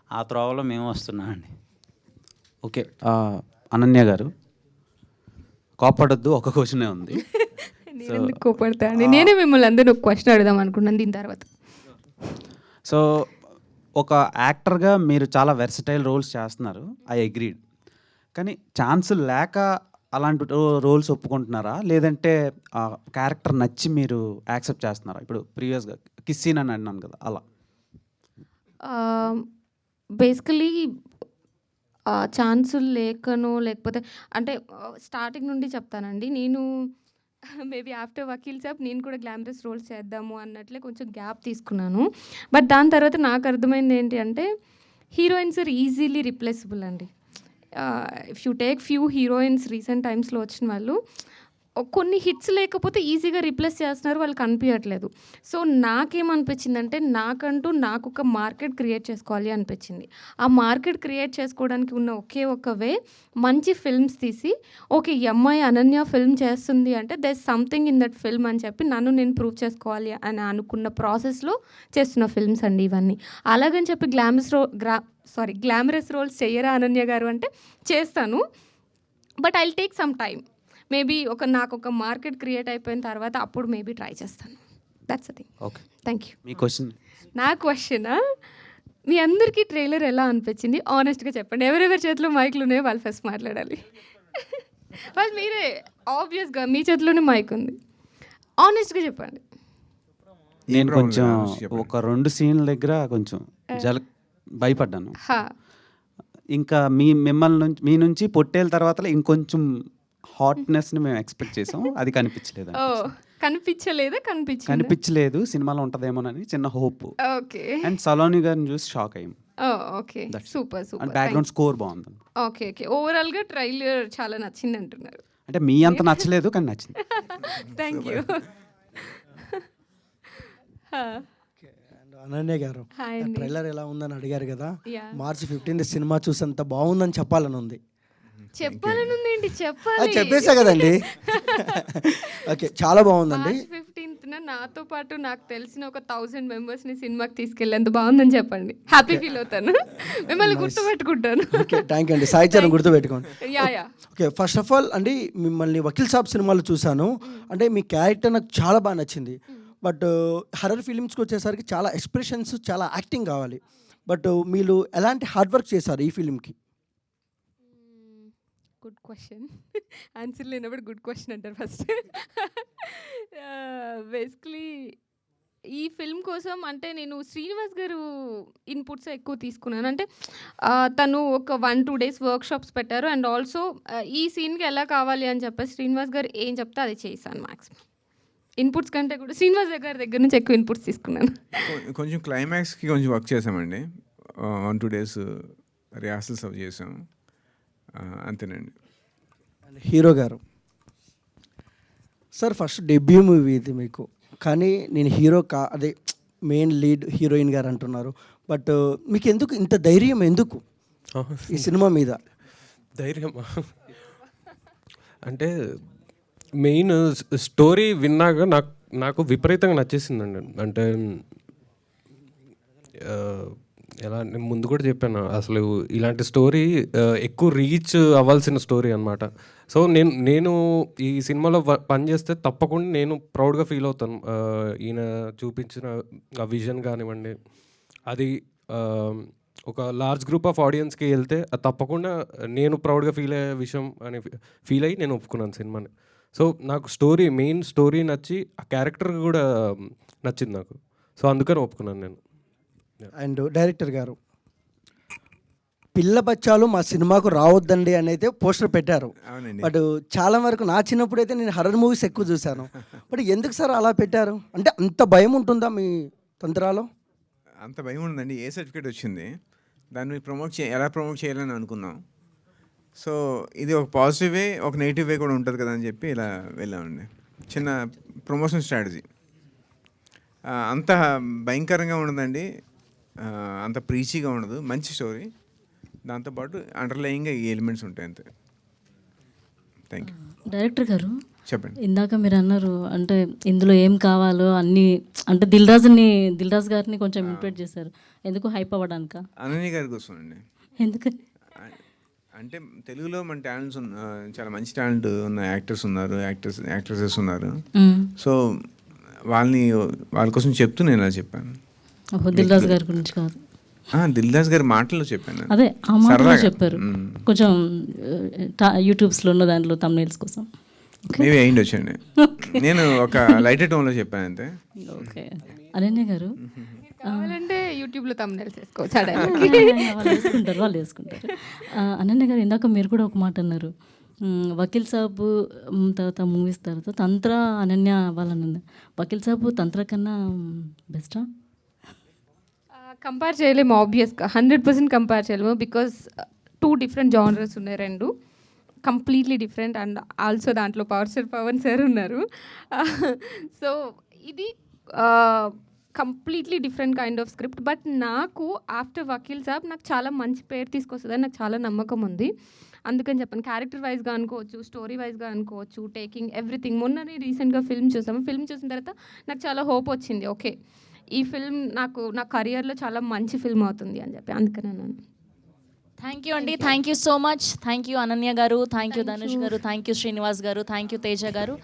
ఆ త్రోవలో మేము వస్తున్నామండి. ఓకే, అనన్య గారు కోపడొద్దు, ఒక క్వశ్చనే ఉంది. నేను ఎందుకు కోపడతా అండి, నేనే మిమ్మల్ని అందరూ ఒక క్వశ్చన్ అడుగుదాం అనుకున్నాను దీని తర్వాత. సో ఒక యాక్టర్గా మీరు చాలా వెర్సటైల్ రోల్స్ చేస్తున్నారు, ఐ అగ్రీడ్. కానీ ఛాన్స్ లేక అలాంటి రోల్స్ ఒప్పుకుంటున్నారా, లేదంటే ఆ క్యారెక్టర్ నచ్చి మీరు యాక్సెప్ట్ చేస్తున్నారా? ఇప్పుడు ప్రీవియస్గా కిస్ సీన్ అని అన్నాను కదా, అలా. బేసికలీ ఛాన్సులు లేకనో లేకపోతే అంటే స్టార్టింగ్ నుండి చెప్తానండి, నేను మేబీ ఆఫ్టర్ వకీల్ సాబ్ నేను కూడా గ్లామరస్ రోల్స్ చేద్దాము అన్నట్లే కొంచెం గ్యాప్ తీసుకున్నాను. బట్ దాని తర్వాత నాకు అర్థమైంది ఏంటి అంటే హీరోయిన్స్ ఆర్ ఈజీలీ రిప్లేసబుల్ అండి. If you take few heroines recent టైమ్స్లో వచ్చిన వాళ్ళు కొన్ని హిట్స్ లేకపోతే ఈజీగా రిప్లేస్ చేస్తున్నారు, వాళ్ళకి అనిపించట్లేదు. సో నాకేమనిపించిందంటే నాకు ఒక మార్కెట్ క్రియేట్ చేసుకోవాలి అనిపించింది. ఆ మార్కెట్ క్రియేట్ చేసుకోవడానికి ఉన్న ఒకే ఒక వే మంచి ఫిల్మ్స్ తీసి, ఓకే ఈ అమ్మాయి అనన్య ఫిల్మ్ చేస్తుంది అంటే there something in that film అని చెప్పి నన్ను నేను ప్రూవ్ చేసుకోవాలి అని అనుకున్న ప్రాసెస్లో చేస్తున్న ఫిల్మ్స్ అండి ఇవన్నీ. అలాగని చెప్పి గ్లామరస్ రోల్స్ చెయ్యరా అనన్య గారు అంటే చేస్తాను, but I'll take some time. Maybe నాకు ఒక మార్కెట్ క్రియేట్ అయిపోయిన తర్వాత అప్పుడు మేబీ ట్రై చేస్తాను. That's thing. Okay, thank you. Me question. నా క్వశ్చనా, మీ అందరికీ ట్రైలర్ ఎలా అనిపించింది ఆనెస్ట్గా చెప్పండి. ఎవరెవరి చేతిలో మైక్లు ఉన్నాయో వాళ్ళు ఫస్ట్ మాట్లాడాలి. వాళ్ళు మీరే, ఆబ్వియస్గా మీ చేతిలోనే మైక్ ఉంది, ఆనెస్ట్గా చెప్పండి. నేను కొంచెం ఒక 2 సీన్ల దగ్గర కొంచెం భయపడ్డాను. ఇంకా మీ నుంచి పొట్టేల తర్వాత ఇంకొంచెం హాట్నెస్ని మేము ఎక్స్పెక్ట్ చేసాం, అది కనిపించలేదు. కనిపించలేదు, సినిమాలో ఉంటుందేమోనని చిన్న హోప్. ఓకే. అండ్ సలోని గారిని చూసి షాక్ అయ్యాం. Okay, super super. Background score బాగుంది. ఓకే ఓకే, ఓవరాల్గా ట్రైలర్ చాలా నచ్చింది అంటున్నారు. అంటే మీ అంత నచ్చలేదు కానీ నచ్చింది. Thank you. అనన్య గారు, హాయ్. ట్రైలర్ ఎలా ఉందని అడిగారు కదా, Yeah. మార్చి 15 సినిమా చూసేంత బాగుందని చెప్పాలని ఉంది. చెప్పాలని ఏంటి, చెప్పాలి. చెప్పేసా కదండి. ఓకే, చాలా బాగుందండి. మార్చ్ 15న నాతో పాటు నాకు తెలిసిన ఒక 1000 మెంబర్స్ని సినిమాకి తీసుకెళ్ళేంత బాగుందని చెప్పండి, హ్యాపీ ఫీల్ అవుతాను, మిమ్మల్ని గుర్తుపెట్టుకుంటాను. ఓకే, థ్యాంక్ యూ అండి. సాయి చరణ్ గుర్తుపెట్టుకోండి. Yeah. Okay, first of all అండి, మిమ్మల్ని వకీల్ సాబ్ సినిమాలో చూశాను, అంటే మీ క్యారెక్టర్ నాకు చాలా బాగా నచ్చింది. బట్ హర్రర్ ఫిలిమ్స్కి వచ్చేసరికి చాలా ఎక్స్ప్రెషన్స్, చాలా యాక్టింగ్ కావాలి. బట్ మీరు ఎలాంటి హార్డ్ వర్క్ చేశారు ఈ ఫిలింకి? Good question. ఆన్సర్ లేనప్పుడు గుడ్ క్వశ్చన్ అంటారు ఫస్ట్. బేసిక్లీ ఈ ఫిల్మ్ కోసం అంటే నేను శ్రీనివాస్ గారు ఇన్పుట్స్ ఎక్కువ తీసుకున్నాను. అంటే తను ఒక 1-2 డేస్ వర్క్షాప్స్ పెట్టారు. అండ్ ఆల్సో ఈ సీన్కి ఎలా కావాలి అని చెప్పేసి శ్రీనివాస్ గారు ఏం చెప్తే అది చేశాను. మ్యాక్సిమం ఇన్పుట్స్ కంటే కూడా శ్రీనివాస్ గారి దగ్గర నుంచి ఎక్కువ ఇన్పుట్స్ తీసుకున్నాను. కొంచెం క్లైమాక్స్కి కొంచెం వర్క్ చేసామండి, 1-2 డేస్ రిహార్సల్స్ అవి చేసాం, అంతేనండి. హీరో గారు సార్, ఫస్ట్ డెబ్యూ మూవీ ఇది మీకు, కానీ నేను హీరో అదే మెయిన్ లీడ్ హీరోయిన్ గారు అంటున్నారు. బట్ మీకు ఎందుకు ఇంత ధైర్యం, ఎందుకు ఈ సినిమా మీద ధైర్యమా? అంటే మెయిన్ స్టోరీ విన్నాక నాకు విపరీతంగా నచ్చేసిందండి. అంటే ఎలా, నేను ముందు కూడా చెప్పాను, అసలు ఇలాంటి స్టోరీ ఎక్కువ రీచ్ అవ్వాల్సిన స్టోరీ అనమాట. సో నేను ఈ సినిమాలో పనిచేస్తే తప్పకుండా నేను ప్రౌడ్గా ఫీల్ అవుతాను. ఈయన చూపించిన ఆ విజన్ కానివ్వండి, అది ఒక లార్జ్ గ్రూప్ ఆఫ్ ఆడియన్స్కి వెళ్తే అది తప్పకుండా నేను ప్రౌడ్గా ఫీల్ అయ్యే విషయం అని ఫీల్ అయ్యి నేను ఒప్పుకున్నాను సినిమాని. సో నాకు మెయిన్ స్టోరీ నచ్చి ఆ క్యారెక్టర్ కూడా నచ్చింది నాకు. సో అందుకని ఒప్పుకున్నాను నేను. అండ్ డైరెక్టర్ గారు, పిల్ల బచ్చాలు మా సినిమాకు రావద్దండి అని అయితే పోస్టర్ పెట్టారు. బట్ చాలా వరకు నా చిన్నప్పుడు అయితే నేను హర్రర్ మూవీస్ ఎక్కువ చూశాను. బట్ ఎందుకు సార్ అలా పెట్టారు? అంటే అంత భయం ఉంటుందా మీ తంత్రాలో? అంత భయం ఉందండి. ఏ సర్టిఫికేట్ వచ్చింది, దాన్ని ఎలా ప్రమోట్ చేయాలని అనుకున్నాం. సో ఇది ఒక పాజిటివ్ వే, ఒక నెగిటివ్ వే కూడా ఉంటుంది కదా అని చెప్పి ఇలా వెళ్ళామండి. చిన్న ప్రమోషన్ స్ట్రాటజీ అంత భయంకరంగా ఉండదండి, అంత ప్రీచీగా ఉండదు, మంచి స్టోరీ. దాంతోపాటు అండర్లయింగ్గా ఈ ఎలిమెంట్స్ ఉంటాయి అంతే. Thank you. డైరెక్టర్ గారు చెప్పండి. ఇందాక మీరు అన్నారు అంటే ఇందులో ఏం కావాలో అన్నీ అంటే దిల్రాజ్ గారిని కొంచెం ఇంప్రెట్ చేశారు. ఎందుకు హైప్ అవ్వడానిక? అనన్య గారి కోసం అండి. ఎందుకని? అంటే తెలుగులో మన టాలెంట్స్ చాలా మంచి టాలెంట్ ఉన్న యాక్టర్స్ ఉన్నారు, యాక్ట్రెసెస్ ఉన్నారు. సో వాళ్ళ కోసం చెప్తూ నేను ఇలా చెప్పాను. దిల్రాజ్ గారి గురించి కాదు, దిల్రాజ్ గారి మాటల్లో చెప్పాను. అదే ఆ మాటలో చెప్పారు. కొంచెం యూట్యూబ్స్లో ఉన్న దాంట్లో తమ్నైల్స్ కోసం మేబీ అయింది వచ్చండి. నేను ఒక లైట్ టోన్లో చెప్పాను అంతే. ఓకే. అనన్య గారు కావాలంటే యూట్యూబ్లో తమ్నైల్స్ వేసుకోవచ్చు. వాళ్ళు వేసుకుంటారు. అనన్య గారు ఇందాక మీరు కూడా ఒక మాట అన్నారు, వకీల్ సాబ్ తర్వాత మూవీస్ తర్వాత తంత్ర అనన్య వాళ్ళని. వకీల్ సాబ్ తంత్ర కన్నా బెస్టా? కంపేర్ చేయలేము, ఆబ్వియస్గా 100% కంపేర్ చేయలేము. బికాస్ 2 డిఫరెంట్ జానర్స్ ఉన్నాయి, 2 కంప్లీట్లీ డిఫరెంట్. అండ్ ఆల్సో దాంట్లో పవన్ సార్ ఉన్నారు. సో ఇది completely different kind of script. But నాకు ఆఫ్టర్ వకీల్ సాబ్ నాకు చాలా మంచి పేరు తీసుకొస్తుందని నాకు చాలా నమ్మకం ఉంది. అందుకని చెప్పాను. క్యారెక్టర్ వైజ్గా అనుకోవచ్చు, స్టోరీ వైజ్గా అనుకోవచ్చు, టేకింగ్ ఎవ్రీథింగ్. మొన్ననే రీసెంట్గా ఫిల్మ్ చూసాము. ఫిల్మ్ చూసిన తర్వాత నాకు చాలా హోప్ వచ్చింది, ఓకే ఈ ఫిల్మ్ నా కెరియర్లో చాలా మంచి ఫిల్మ్ అవుతుంది అని చెప్పి. అందుకని నేను థ్యాంక్ యూ అండి. Thank you so much. Thank you Ananya గారు, థ్యాంక్ యూ ధనుష్ గారు, థ్యాంక్ యూ శ్రీనివాస్ గారు, థ్యాంక్ యూ తేజ గారు.